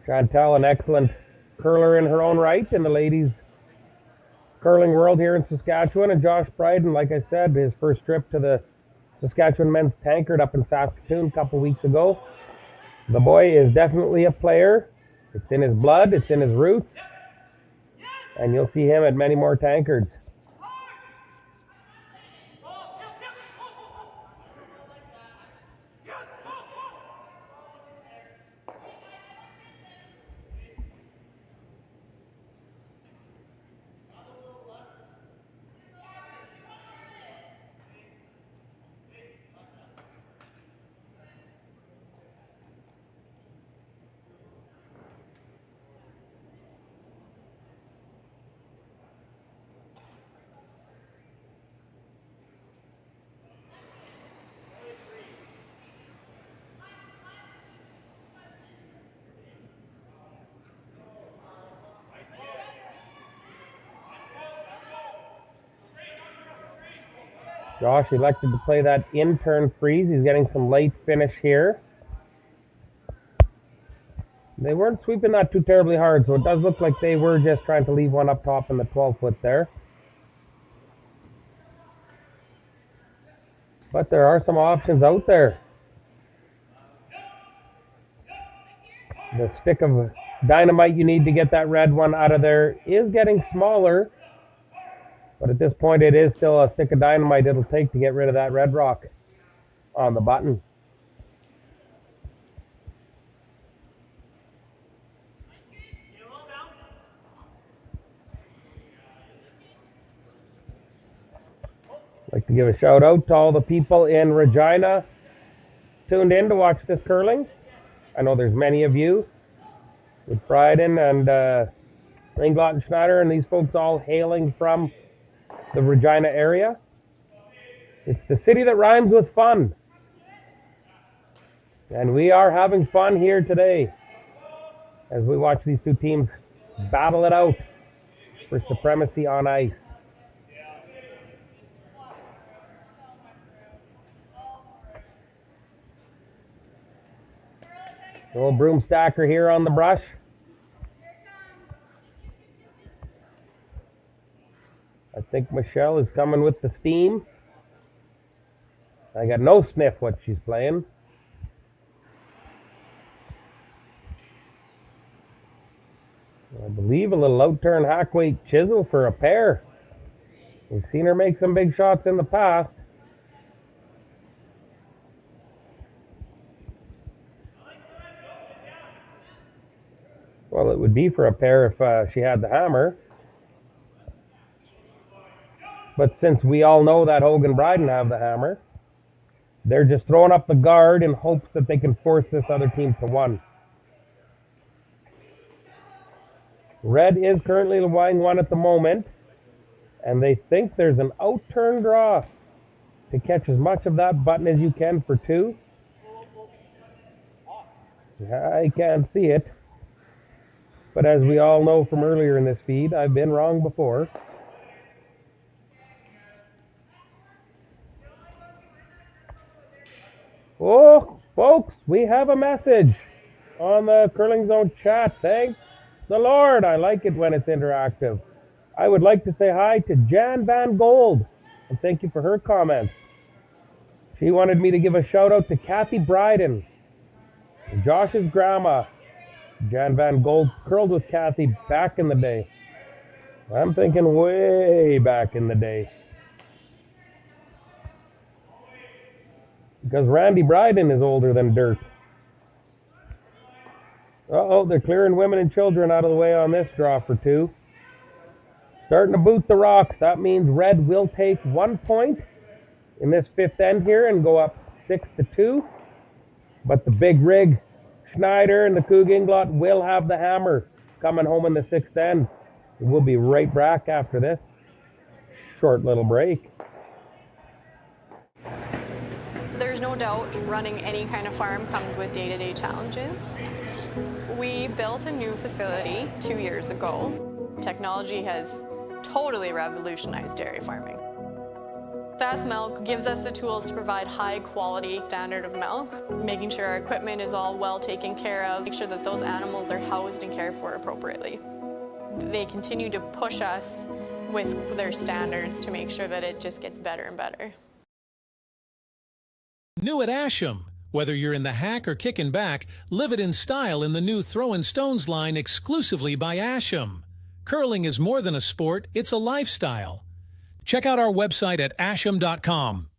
Chantel, an excellent curler in her own right in the ladies' curling world here in Saskatchewan. And Josh Bryden, like I said, his first trip to the Saskatchewan men's tankard up in Saskatoon a couple weeks ago. The boy is definitely a player. It's in his blood, it's in his roots. And you'll see him at many more tankards. Josh elected to play that in-turn freeze. He's getting some late finish here. They weren't sweeping that too terribly hard, so it does look like they were just trying to leave one up top in the 12-foot there. But there are some options out there. The stick of dynamite you need to get that red one out of there is getting smaller. But at this point, it is still a stick of dynamite it'll take to get rid of that red rock on the button. I'd like to give a shout out to all the people in Regina tuned in to watch this curling. I know there's many of you with Bryden and Englot and Schneider, and these folks all hailing from the Regina area. It's the city that rhymes with fun. And we are having fun here today as we watch these two teams battle it out for supremacy on ice. Little broom stacker here on the brush. I think Michelle is coming with the steam. I got no sniff what she's playing. I believe a little out-turn hack weight chisel for a pair. We've seen her make some big shots in the past. Well, it would be for a pair if she had the hammer. But since we all know that Hoag and Bryden have the hammer, they're just throwing up the guard in hopes that they can force this other team to one. Red is currently the line one at the moment, and they think there's an out-turn draw to catch as much of that button as you can for two. I can't see it, but as we all know from earlier in this feed, I've been wrong before. Oh, folks, we have a message on the Curling Zone chat. Thank the Lord. I like it when it's interactive. I would like to say hi to Jan Van Gold, and thank you for her comments. She wanted me to give a shout out to Kathy Bryden, Josh's grandma. Jan Van Gold curled with Kathy back in the day. I'm thinking way back in the day. Because Randy Bryden is older than dirt. Uh-oh, they're clearing women and children out of the way on this draw for two. Starting to boot the rocks. That means Red will take 1 point in this fifth end here and go up 6-2. But the big rig, Schneider and the Hoag Englot will have the hammer coming home in the sixth end. We'll be right back after this short little break. There's no doubt running any kind of farm comes with day-to-day challenges. We built a new facility 2 years ago. Technology has totally revolutionized dairy farming. Sask Milk gives us the tools to provide high quality standard of milk, making sure our equipment is all well taken care of, make sure that those animals are housed and cared for appropriately. They continue to push us with their standards to make sure that it just gets better and better. New at Asham. Whether you're in the hack or kicking back, live it in style in the new Throwin' Stones line exclusively by Asham. Curling is more than a sport, it's a lifestyle. Check out our website at asham.com.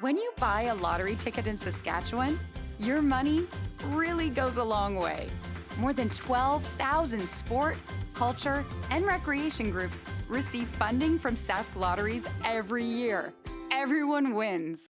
When you buy a lottery ticket in Saskatchewan, your money really goes a long way. More than 12,000 sport, culture, and recreation groups receive funding from Sask Lotteries every year. Everyone wins.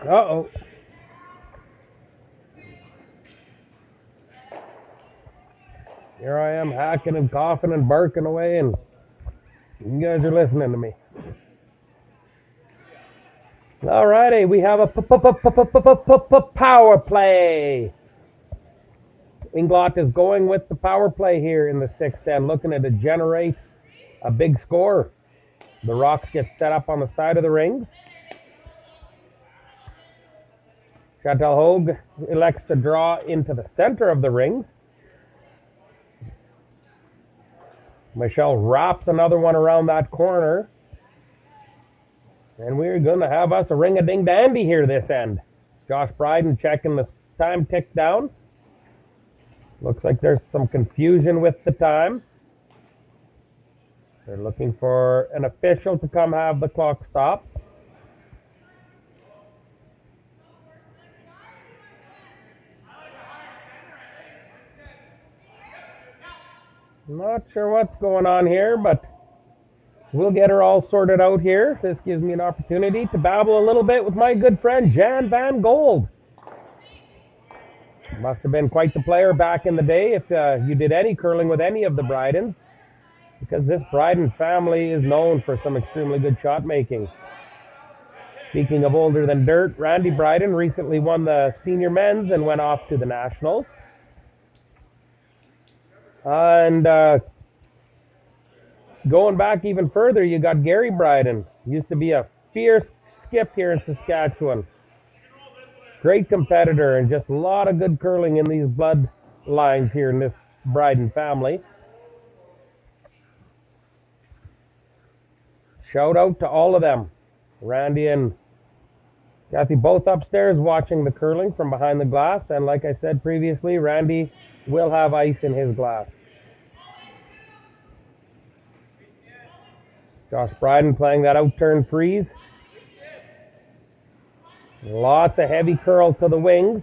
Uh-oh. Here I am hacking and coughing and barking away, and you guys are listening to me. All righty, we have a power play. Englot is going with the power play here in the sixth end, looking to generate a big score. The rocks get set up on the side of the rings. Chantel Hoag elects to draw into the center of the rings. Michelle wraps another one around that corner. And we're going to have us a ring-a-ding-dandy here this end. Josh Bryden checking the time tick down. Looks like there's some confusion with the time. They're looking for an official to come have the clock stop. Not sure what's going on here, but We'll get her all sorted out here. This gives me an opportunity to babble a little bit with my good friend Jan Van Gold. Must have been quite the player back in the day if you did any curling with any of the Brydens, because this Bryden family is known for some extremely good shot making. Speaking of older than dirt, Randy Bryden recently won the senior men's and went off to the nationals. And going back even further, you got Gary Bryden. Used to be a fierce skip here in Saskatchewan. Great competitor and just a lot of good curling in these bloodlines here in this Bryden family. Shout out to all of them. Randy and Kathy both upstairs watching the curling from behind the glass. And like I said previously, Randy will have ice in his glass. Josh Bryden playing that out-turn freeze. Lots of heavy curl to the wings.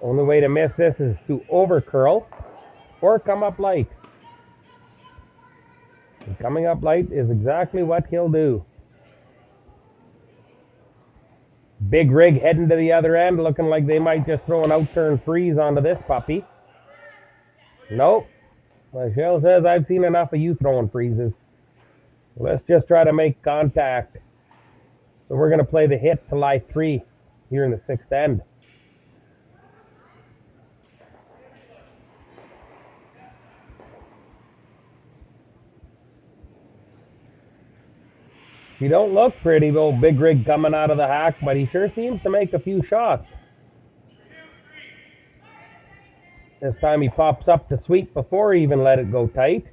Only way to miss this is to over curl or come up light. And coming up light is exactly what he'll do. Big rig heading to the other end, looking like they might just throw an out-turn freeze onto this puppy. Nope. Michelle says, I've seen enough of you throwing freezes. Let's just try to make contact. So we're going to play the hit to lie 3 here in the 6th end. He don't look pretty, old big rig coming out of the hack, but he sure seems to make a few shots. This time he pops up to sweep before he even let it go tight.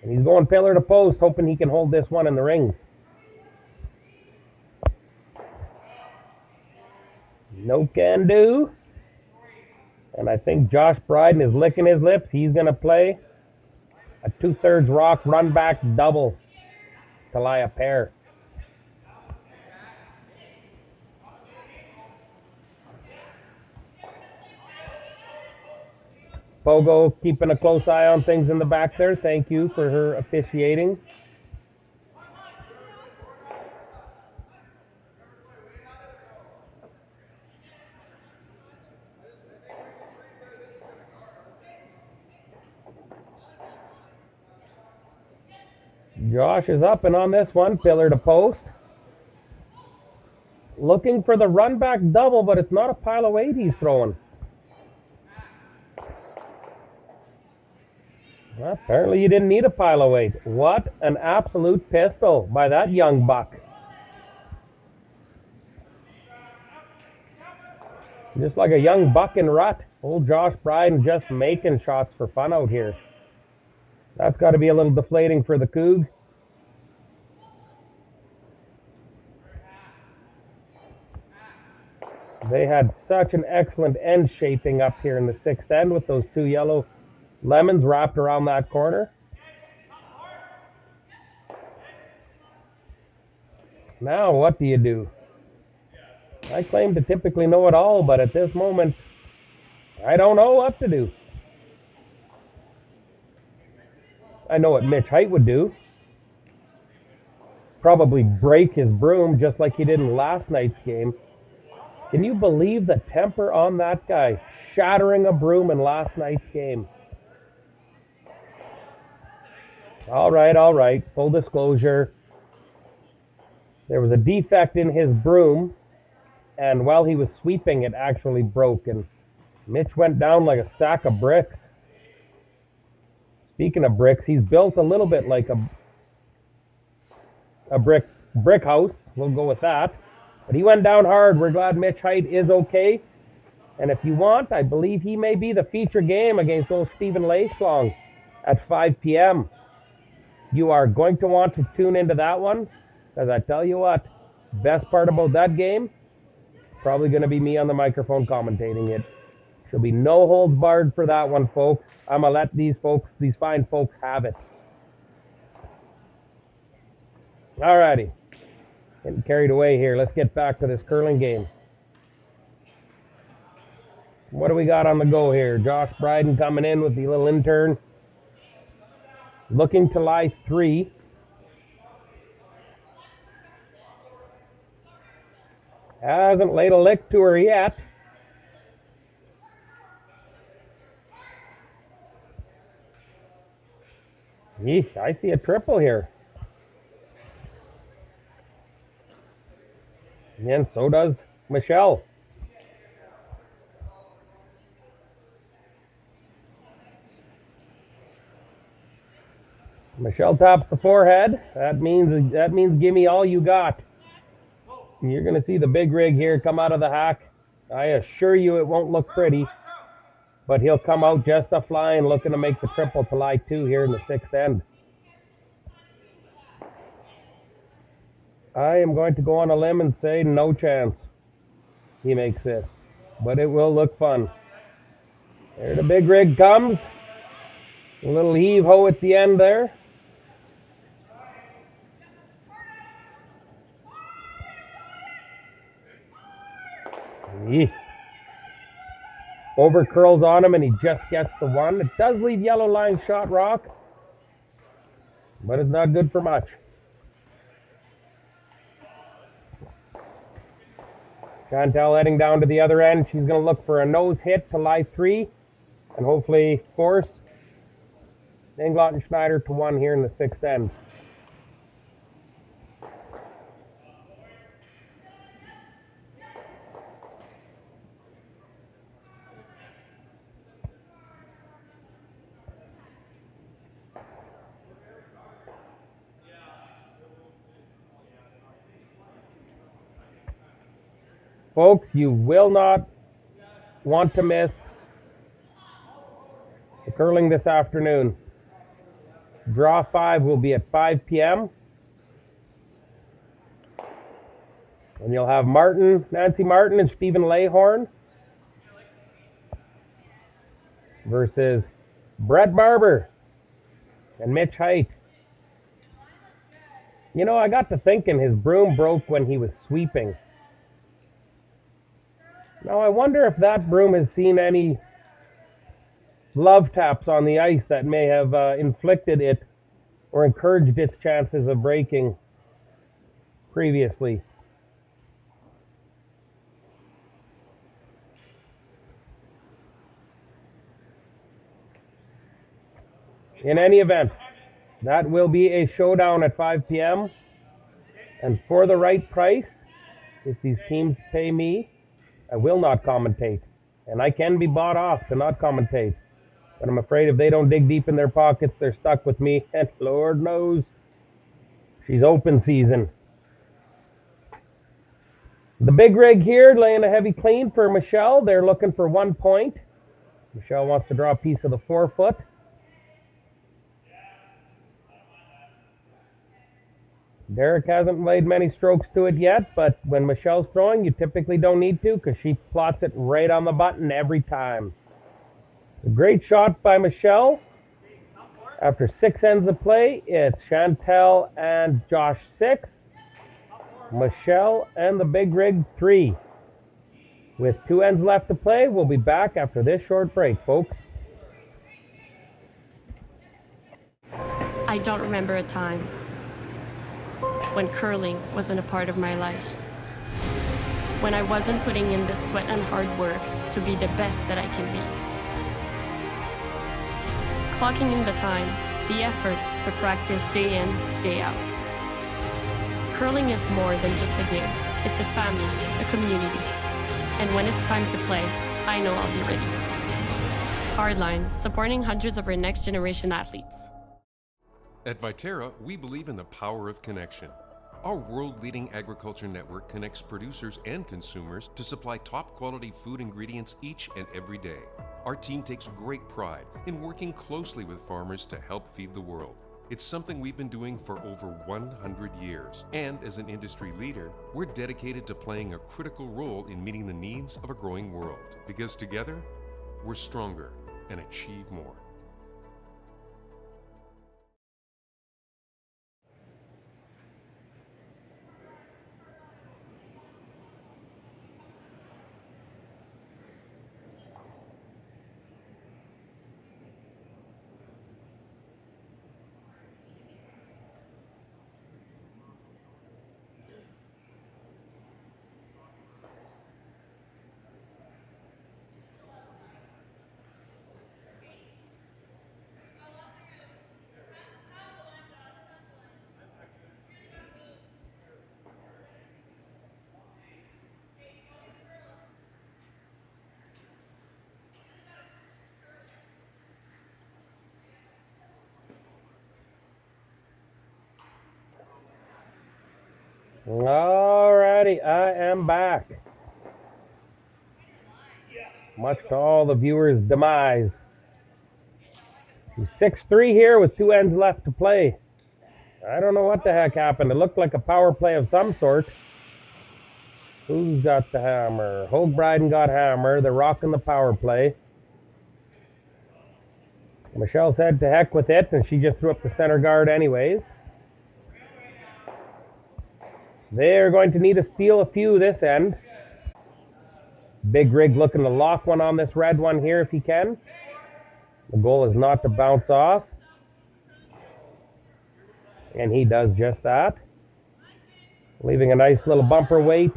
And he's going pillar to post, hoping he can hold this one in the rings. No can do. And I think Josh Bryden is licking his lips. He's going to play a 2/3 rock run back double to lie a pair. Pogo keeping a close eye on things in the back there. Thank you for her officiating. Josh is up and on this one, pillar to post. Looking for the run back double, but it's not a pile of weight he's throwing. Well, apparently you didn't need a pile of weight. What an absolute pistol by that young buck. Just like a young buck in rut. Old Josh Bryden just making shots for fun out here. That's got to be a little deflating for the Coug. They had such an excellent end shaping up here in the 6th end with those 2 yellow lemons wrapped around that corner. Now what do you do? I claim to typically know it all, but at this moment, I don't know what to do. I know what Mitch Height would do. Probably break his broom just like he did in last night's game. Can you believe the temper on that guy? Shattering a broom in last night's game. All right. Full disclosure. There was a defect in his broom, and while he was sweeping, it actually broke, and Mitch went down like a sack of bricks. Speaking of bricks, he's built a little bit like a brick house. We'll go with that. But he went down hard. We're glad Mitch Height is okay. And if you want, I believe he may be the feature game against old Stephen Leichlong at 5 p.m. You are going to want to tune into that one, because I tell you what, best part about that game is probably going to be me on the microphone commentating it. There'll be no holds barred for that one, folks. I'm going to let these fine folks have it. Alrighty. Getting carried away here. Let's get back to this curling game. What do we got on the go here? Josh Bryden coming in with the little intern. Looking to lie 3. Hasn't laid a lick to her yet. Yeesh, I see a triple here. And so does Michelle. Michelle taps the forehead. That means give me all you got. And you're going to see the big rig here come out of the hack. I assure you it won't look pretty, but he'll come out just a flying, looking to make the triple to lie 2 here in the 6th end. I am going to go on a limb and say no chance he makes this, but it will look fun. There the big rig comes. A little heave-ho at the end there. Eesh. Over curls on him and he just gets the one. It does leave yellow line shot rock, but it's not good for much. Chantel heading down to the other end. She's going to look for a nose hit to lie 3 and hopefully force Englot and Schneider to 1 here in the 6th end. Folks, you will not want to miss the curling this afternoon. Draw 5 will be at 5 p.m. And you'll have Nancy Martin and Stephen Layhorn versus Brett Barber and Mitch Height. You know, I got to thinking his broom broke when he was sweeping. Now, I wonder if that broom has seen any love taps on the ice that may have inflicted it or encouraged its chances of breaking previously. In any event, that will be a showdown at 5 p.m. And for the right price, if these teams pay me, I will not commentate. And I can be bought off to not commentate. But I'm afraid if they don't dig deep in their pockets, they're stuck with me. And Lord knows, she's open season. The big rig here, laying a heavy clean for Michelle. They're looking for 1 point. Michelle wants to draw a piece of the 4-foot. Derek hasn't laid many strokes to it yet, but when Michelle's throwing, you typically don't need to because she plots it right on the button every time. It's a great shot by Michelle. After 6 ends of play, it's Chantel and Josh 6, Michelle and the big rig 3. With 2 ends left to play, we'll be back after this short break, folks. I don't remember a time when curling wasn't a part of my life. When I wasn't putting in the sweat and hard work to be the best that I can be. Clocking in the time, the effort to practice day in, day out. Curling is more than just a game. It's a family, a community. And when it's time to play, I know I'll be ready. Hardline, supporting hundreds of our next generation athletes. At Viterra, we believe in the power of connection. Our world-leading agriculture network connects producers and consumers to supply top-quality food ingredients each and every day. Our team takes great pride in working closely with farmers to help feed the world. It's something we've been doing for over 100 years. And as an industry leader, we're dedicated to playing a critical role in meeting the needs of a growing world. Because together, we're stronger and achieve more. Alrighty, I am back. Much to all the viewers' demise. 6-3 here with 2 ends left to play. I don't know what the heck happened. It looked like a power play of some sort. Who's got the hammer? Hoag Bryden got hammer. They're rocking the power play. Michelle said to heck with it, and she just threw up the center guard anyways. They're going to need to steal a few this end. Big Rig looking to lock one on this red one here if he can. The goal is not to bounce off. And he does just that. Leaving a nice little bumper weight.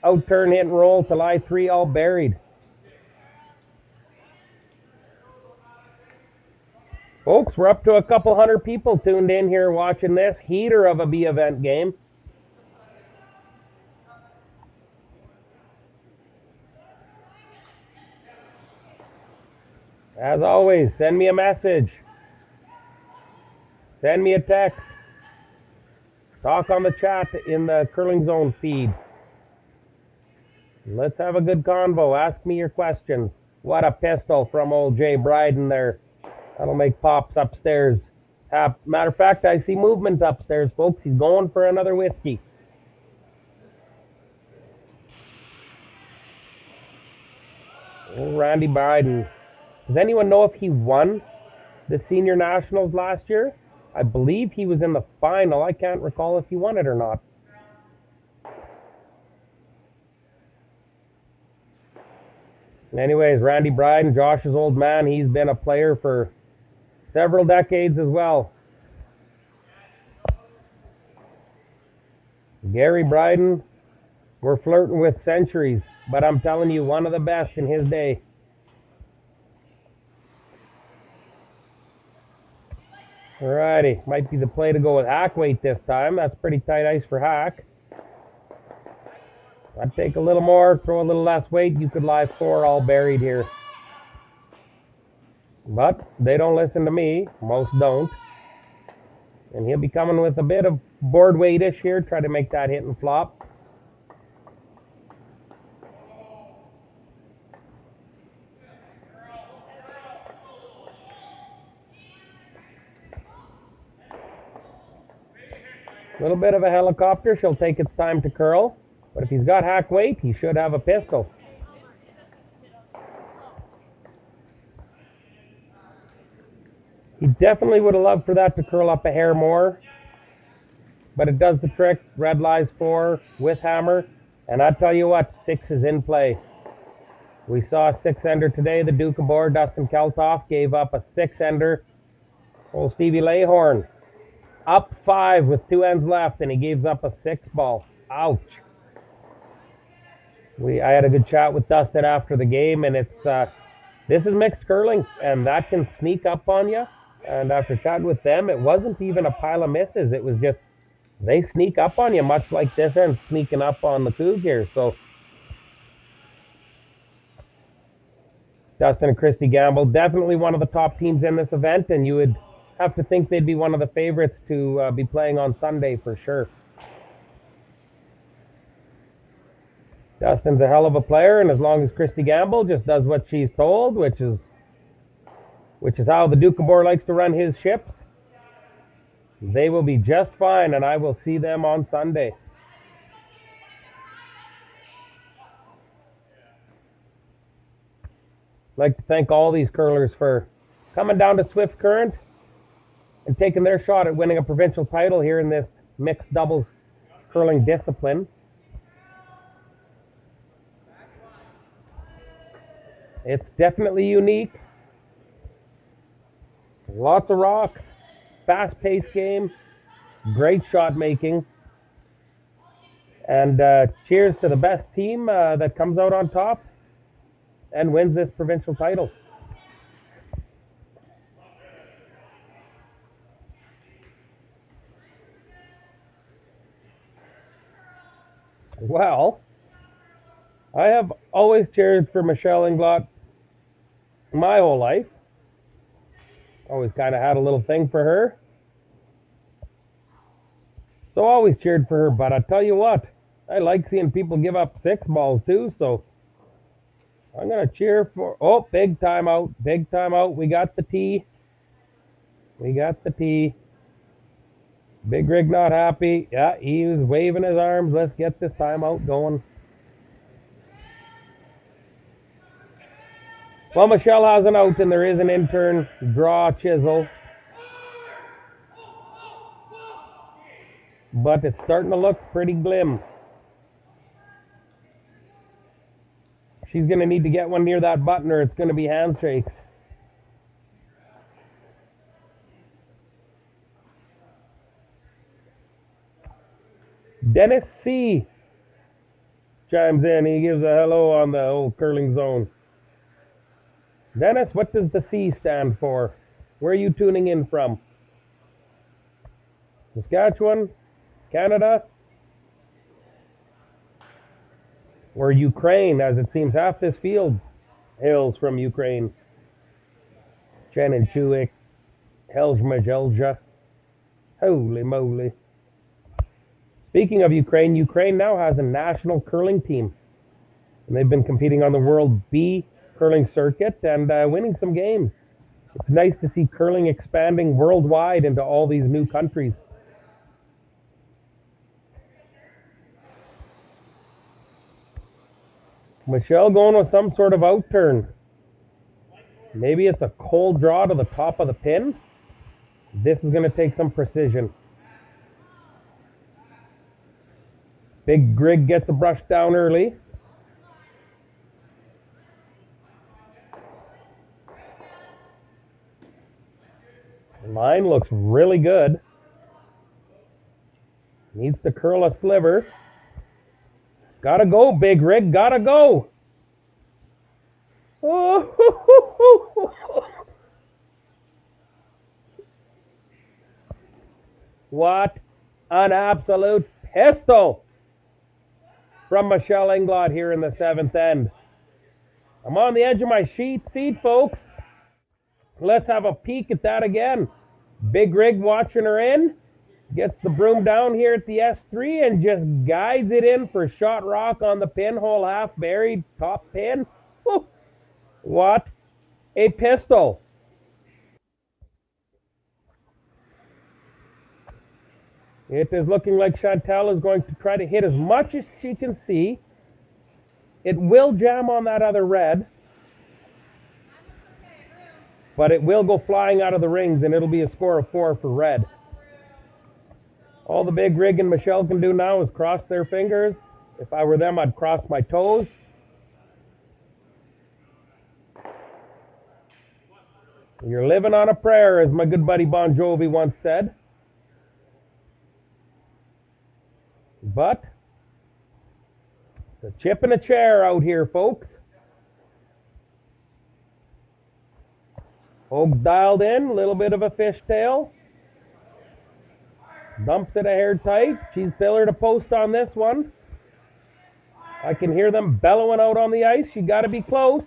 Out turn, hit and roll to lie 3, all buried. Folks, we're up to a couple hundred people tuned in here watching this heater of a B-event game. As always, send me a message. Send me a text. Talk on the chat in the Curling Zone feed. Let's have a good convo. Ask me your questions. What a pistol from old Jay Bryden there. That'll make pops upstairs. Matter of fact, I see movement upstairs, folks. He's going for another whiskey. Oh, Randy Bryden. Does anyone know if he won the Senior Nationals last year? I believe he was in the final. I can't recall if he won it or not. Anyways, Randy Bryden, Josh's old man, he's been a player for several decades as well. Gary Bryden, we're flirting with centuries, but I'm telling you, one of the best in his day. Alrighty, might be the play to go with hack weight this time. That's pretty tight ice for hack. I'd take a little more, throw a little less weight. You could lie 4 all buried here. But they don't listen to me. Most don't. And he'll be coming with a bit of board weight-ish here. Try to make that hit and flop. A little bit of a helicopter. She'll take its time to curl. But if he's got hack weight, he should have a pistol. He definitely would have loved for that to curl up a hair more. But it does the trick. Red lies 4 with hammer. And I tell you what, 6 is in play. We saw a 6-ender today. The Duke of Board, Dustin Keltoff, gave up a 6-ender. Old Stevie Lahorn. Up 5 with 2 ends left, and he gives up a 6-ball. Ouch. I had a good chat with Dustin after the game, and it's this is mixed curling, and that can sneak up on you. And after chatting with them, it wasn't even a pile of misses. It was just they sneak up on you, much like this end sneaking up on the Coug here. So Dustin and Christy Gamble, definitely one of the top teams in this event, and you would have to think they'd be one of the favorites to be playing on Sunday for sure. Dustin's a hell of a player, and as long as Christy Gamble just does what she's told, which is how the Duke of Boar likes to run his ships, they will be just fine, and I will see them on Sunday. I'd like to thank all these curlers for coming down to Swift Current and taking their shot at winning a provincial title here in this mixed doubles curling discipline. It's definitely unique. Lots of rocks, fast-paced game, great shot making. And cheers to the best team that comes out on top and wins this provincial title. Well, I have always cheered for Michelle Englot my whole life. Always kind of had a little thing for her. So always cheered for her, but I tell you what, I like seeing people give up 6 balls too, so I'm going to cheer for... Oh, big timeout, big timeout. We got the tee. We got the tee. Big Rig not happy. Yeah, he was waving his arms. Let's get this timeout going. Well, Michelle has an out, and there is an intern draw chisel. But it's starting to look pretty glim. She's going to need to get one near that button, or it's going to be handshakes. Dennis C. chimes in. He gives a hello on the old curling zone. Dennis, what does the C stand for? Where are you tuning in from? Saskatchewan? Canada? Or Ukraine, as it seems half this field hails from Ukraine. Chanenchuik, Helzmajelja. Holy moly. Speaking of Ukraine, Ukraine now has a national curling team. And they've been competing on the World B curling circuit and winning some games. It's nice to see curling expanding worldwide into all these new countries. Michelle going with some sort of outturn. Maybe it's a cold draw to the top of the pin. This is going to take some precision. Big Grig gets a brush down early. The line looks really good. Needs to curl a sliver. Gotta go, Big Rig, gotta go. Oh, what an absolute pistol from Michelle Englot here in the 7th end. I'm on the edge of my seat, folks. Let's have a peek at that again. Big Rig watching her in. Gets the broom down here at the S3 and just guides it in for shot rock on the pinhole, half buried, top pin. Whew. What a pistol. It is looking like Chantel is going to try to hit as much as she can see. It will jam on that other red. But it will go flying out of the rings, and it'll be a score of 4 for red. All the Big Rig and Michelle can do now is cross their fingers. If I were them, I'd cross my toes. You're living on a prayer, as my good buddy Bon Jovi once said. But it's a chip and a chair out here, folks. Hoag's dialed in, a little bit of a fishtail. Dumps it a hair tight. She's pillar to post on this one. I can hear them bellowing out on the ice. You got to be close.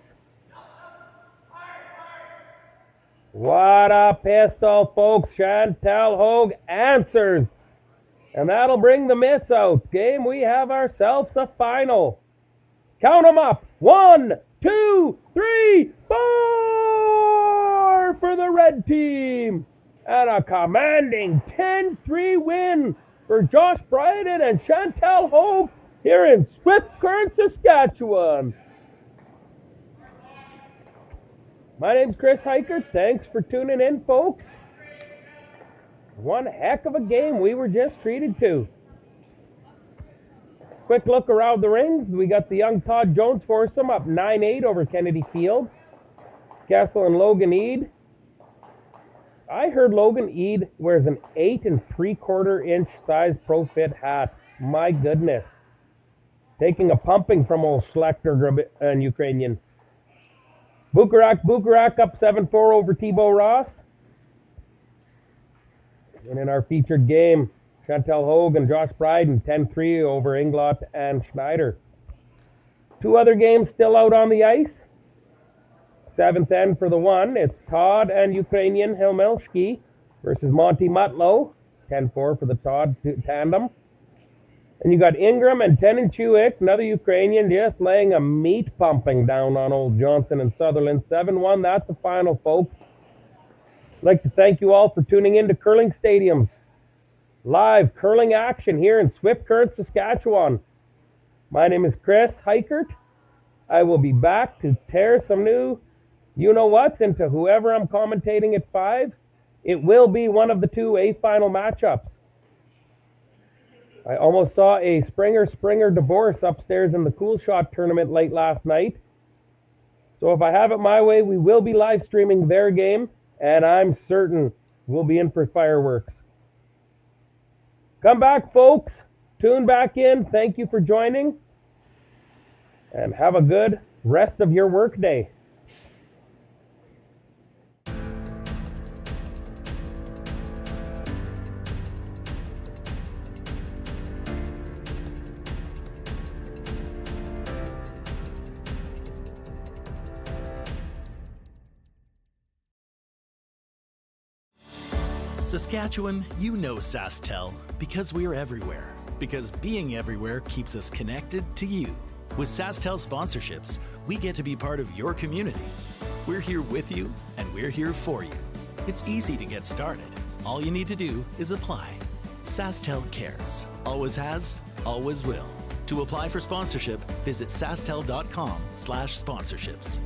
What a pistol, folks. Chantel Hoag answers. And that'll bring the mitts out. Game, we have ourselves a final. Count them up. 1, 2, 3, 4 for the red team. And a commanding 10-3 win for Josh Bryden and Chantel Hoag here in Swift Current, Saskatchewan. My name's Chris Hiker. Thanks for tuning in, folks. One heck of a game we were just treated to. Quick look around the rings. We got the young Todd Jones foursome up 9-8 over Kennedy Field. Kessel and Logan Eade. I heard Logan Eade wears an 8 3/4 inch size Pro Fit hat. My goodness. Taking a pumping from old Schlechter and Ukrainian. Bukarak up 7-4 over Thibaut Ross. And in our featured game, Chantel Hoag and Josh Bryden 10-3 over Englot and Schneider. 2 other games still out on the ice. 7th end for the one. It's Todd and Ukrainian Hilmelski versus Monty Mutlow. 10-4 for the Todd tandem. And you got Ingram and Tenenchuik, another Ukrainian, just laying a meat pumping down on old Johnson and Sutherland. 7-1, that's the final, folks. I'd like to thank you all for tuning in to Curling Stadiums. Live curling action here in Swift Current, Saskatchewan. My name is Chris Hikert. I will be back to tear some new you-know-whats into whoever I'm commentating at 5. It will be one of the 2 A-final matchups. I almost saw a Springer divorce upstairs in the Cool Shot tournament late last night. So if I have it my way, we will be live streaming their game, and I'm certain we'll be in for fireworks. Come back, folks. Tune back in. Thank you for joining. And have a good rest of your workday. Saskatchewan, you know SaskTel because we're everywhere. Because being everywhere keeps us connected to you. With SaskTel sponsorships, we get to be part of your community. We're here with you, and we're here for you. It's easy to get started. All you need to do is apply. SaskTel cares. Always has, always will. To apply for sponsorship, visit sastel.com/sponsorships.